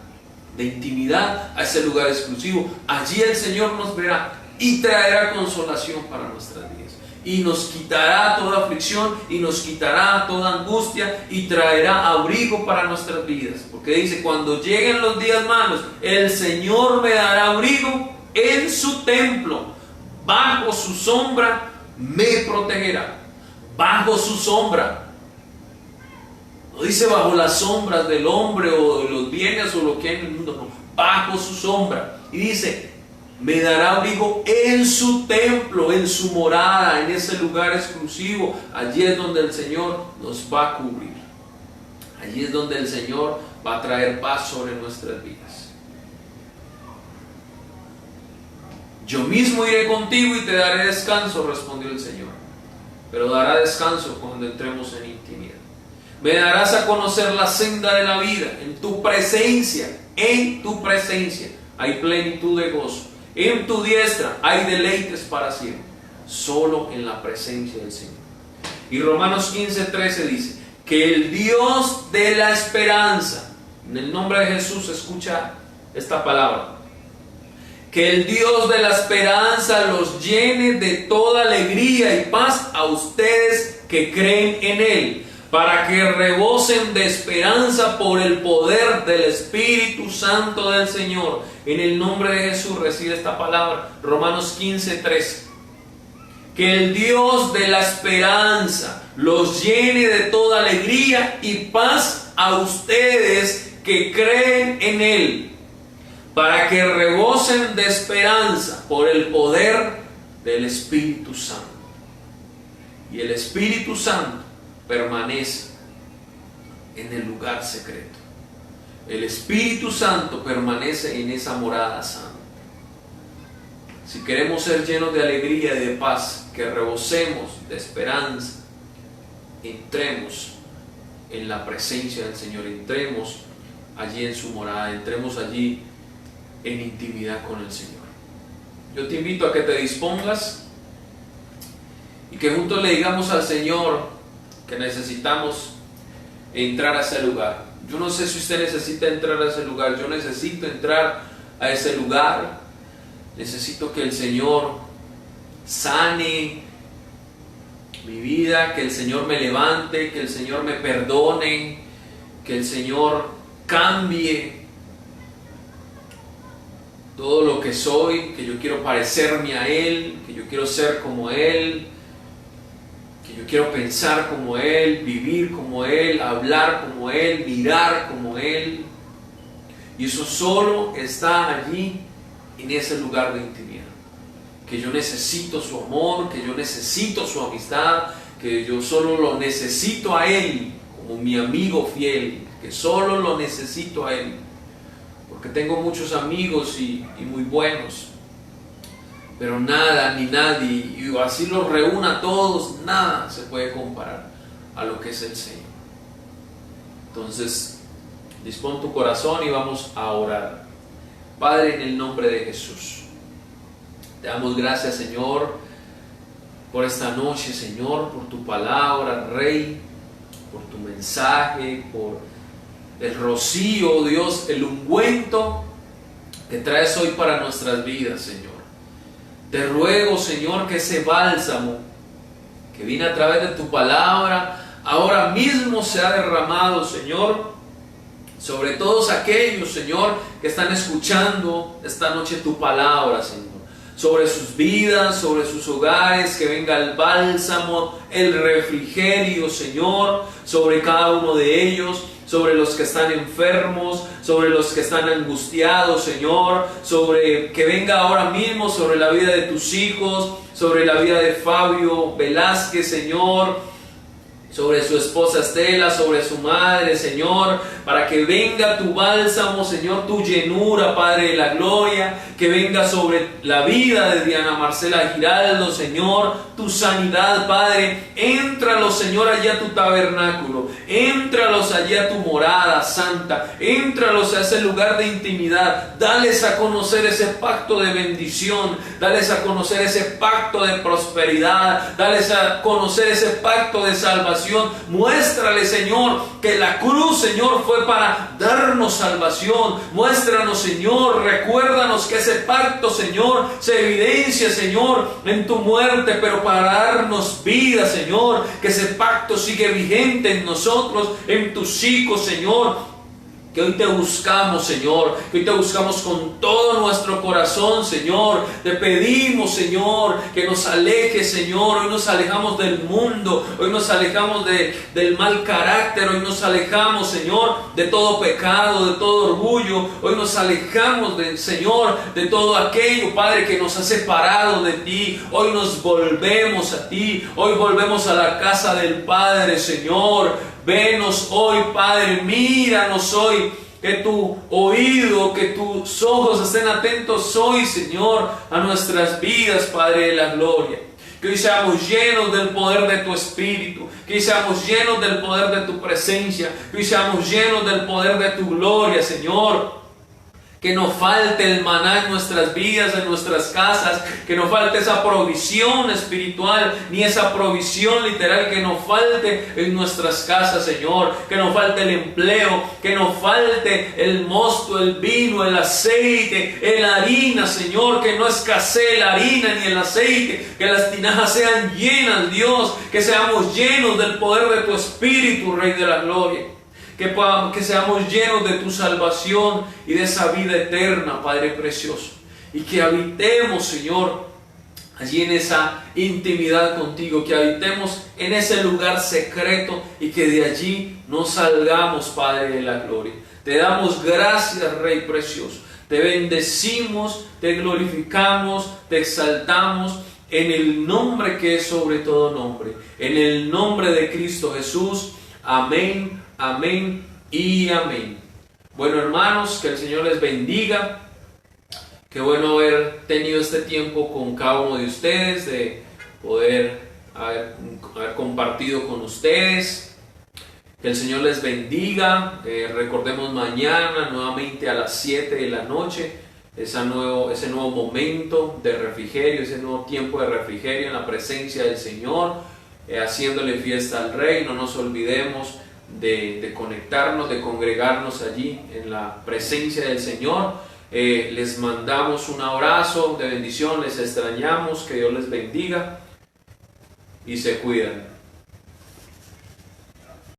de intimidad, a ese lugar exclusivo, allí el Señor nos verá y traerá consolación para nuestras vidas. Y nos quitará toda aflicción y nos quitará toda angustia y traerá abrigo para nuestras vidas. Porque dice, cuando lleguen los días malos, el Señor me dará abrigo en su templo. Bajo su sombra me protegerá. Bajo su sombra. No dice bajo las sombras del hombre o de los bienes o lo que hay en el mundo. No, bajo su sombra. Y dice, me dará abrigo en su templo, en su morada, en ese lugar exclusivo. Allí es donde el Señor nos va a cubrir. Allí es donde el Señor va a traer paz sobre nuestras vidas. Yo mismo iré contigo y te daré descanso, respondió el Señor. Pero dará descanso cuando entremos en intimidad. Me darás a conocer la senda de la vida. En tu presencia hay plenitud de gozo. En tu diestra hay deleites para siempre. Solo en la presencia del Señor. Y Romanos 15:13 dice que el Dios de la esperanza, en el nombre de Jesús, escucha esta palabra, que el Dios de la esperanza los llene de toda alegría y paz a ustedes que creen en Él, para que rebosen de esperanza por el poder del Espíritu Santo del Señor. En el nombre de Jesús recibe esta palabra. Romanos 15:13. Que el Dios de la esperanza los llene de toda alegría y paz a ustedes que creen en Él, para que rebosen de esperanza por el poder del Espíritu Santo. Y el Espíritu Santo permanece en el lugar secreto. El Espíritu Santo permanece en esa morada santa. Si queremos ser llenos de alegría y de paz, que rebosemos de esperanza, entremos en la presencia del Señor, entremos allí en su morada, entremos allí en intimidad con el Señor. Yo te invito a que te dispongas y que juntos le digamos al Señor que necesitamos entrar a ese lugar. Yo no sé si usted necesita entrar a ese lugar. Yo necesito entrar a ese lugar. Necesito que el Señor sane mi vida, que el Señor me levante, que el Señor me perdone, que el Señor cambie todo lo que soy, que yo quiero parecerme a Él, que yo quiero ser como Él, que yo quiero pensar como Él, vivir como Él, hablar como Él, mirar como Él. Y eso solo está allí, en ese lugar de intimidad. Que yo necesito su amor, que yo necesito su amistad, que yo solo lo necesito a Él como mi amigo fiel, que solo lo necesito a Él. Porque tengo muchos amigos y muy buenos, pero nada ni nadie, y así los reúna a todos, nada se puede comparar a lo que es el Señor. Entonces, dispón tu corazón y vamos a orar. Padre, en el nombre de Jesús, te damos gracias, Señor, por esta noche, Señor, por tu palabra, Rey, por tu mensaje, por el rocío, Dios, el ungüento que traes hoy para nuestras vidas, Señor. Te ruego, Señor, que ese bálsamo que viene a través de tu palabra ahora mismo sea derramado, Señor, sobre todos aquellos, Señor, que están escuchando esta noche tu palabra, Señor. Sobre sus vidas, sobre sus hogares, que venga el bálsamo, el refrigerio, Señor, sobre cada uno de ellos, sobre los que están enfermos, sobre los que están angustiados, Señor, sobre que venga ahora mismo sobre la vida de tus hijos, sobre la vida de Fabio Velázquez, Señor, sobre su esposa Estela, sobre su madre, Señor, para que venga tu bálsamo, Señor, tu llenura, Padre de la gloria, que venga sobre la vida de Diana Marcela Giraldo, Señor, tu sanidad, Padre. Éntralos, Señor, allá a tu tabernáculo, éntralos allá a tu morada santa, éntralos a ese lugar de intimidad, dales a conocer ese pacto de bendición, dales a conocer ese pacto de prosperidad, dales a conocer ese pacto de salvación. Muéstrale, Señor, que la cruz, Señor, fue para darnos salvación. Muéstranos, Señor, recuérdanos que ese pacto, Señor, se evidencia, Señor, en tu muerte, pero para darnos vida, Señor, que ese pacto sigue vigente en nosotros, en tus hijos, Señor. Que hoy te buscamos, Señor, que hoy te buscamos con todo nuestro corazón, Señor. Te pedimos, Señor, que nos alejes, Señor. Hoy nos alejamos del mundo, hoy nos alejamos del mal carácter, hoy nos alejamos, Señor, de todo pecado, de todo orgullo. Hoy nos alejamos, Señor, de todo aquello, Padre, que nos ha separado de ti. Hoy nos volvemos a ti, hoy volvemos a la casa del Padre, Señor. Venos hoy, Padre, míranos hoy, que tu oído, que tus ojos estén atentos hoy, Señor, a nuestras vidas, Padre de la gloria. Que hoy seamos llenos del poder de tu Espíritu, que hoy seamos llenos del poder de tu presencia, que hoy seamos llenos del poder de tu gloria, Señor. Que no falte el maná en nuestras vidas, en nuestras casas, que no falte esa provisión espiritual, ni esa provisión literal, que no falte en nuestras casas, Señor, que no falte el empleo, que no falte el mosto, el vino, el aceite, la harina, Señor, que no escasee la harina ni el aceite, que las tinajas sean llenas, Dios, que seamos llenos del poder de tu Espíritu, Rey de la gloria. Que seamos llenos de tu salvación y de esa vida eterna, Padre precioso. Y que habitemos, Señor, allí en esa intimidad contigo. Que habitemos en ese lugar secreto y que de allí no salgamos, Padre de la gloria. Te damos gracias, Rey precioso. Te bendecimos, te glorificamos, te exaltamos. En el nombre que es sobre todo nombre. En el nombre de Cristo Jesús. Amén. Amén y amén. Bueno, hermanos, que el Señor les bendiga. Qué bueno haber tenido este tiempo con cada uno de ustedes, de poder haber compartido con ustedes. Que el Señor les bendiga. Recordemos mañana nuevamente a las 7 de la noche ese nuevo momento de refrigerio, ese nuevo tiempo de refrigerio en la presencia del Señor, haciéndole fiesta al Rey. No nos olvidemos de conectarnos, de congregarnos allí en la presencia del Señor. Les mandamos un abrazo de bendición, les extrañamos, que Dios les bendiga y se cuidan.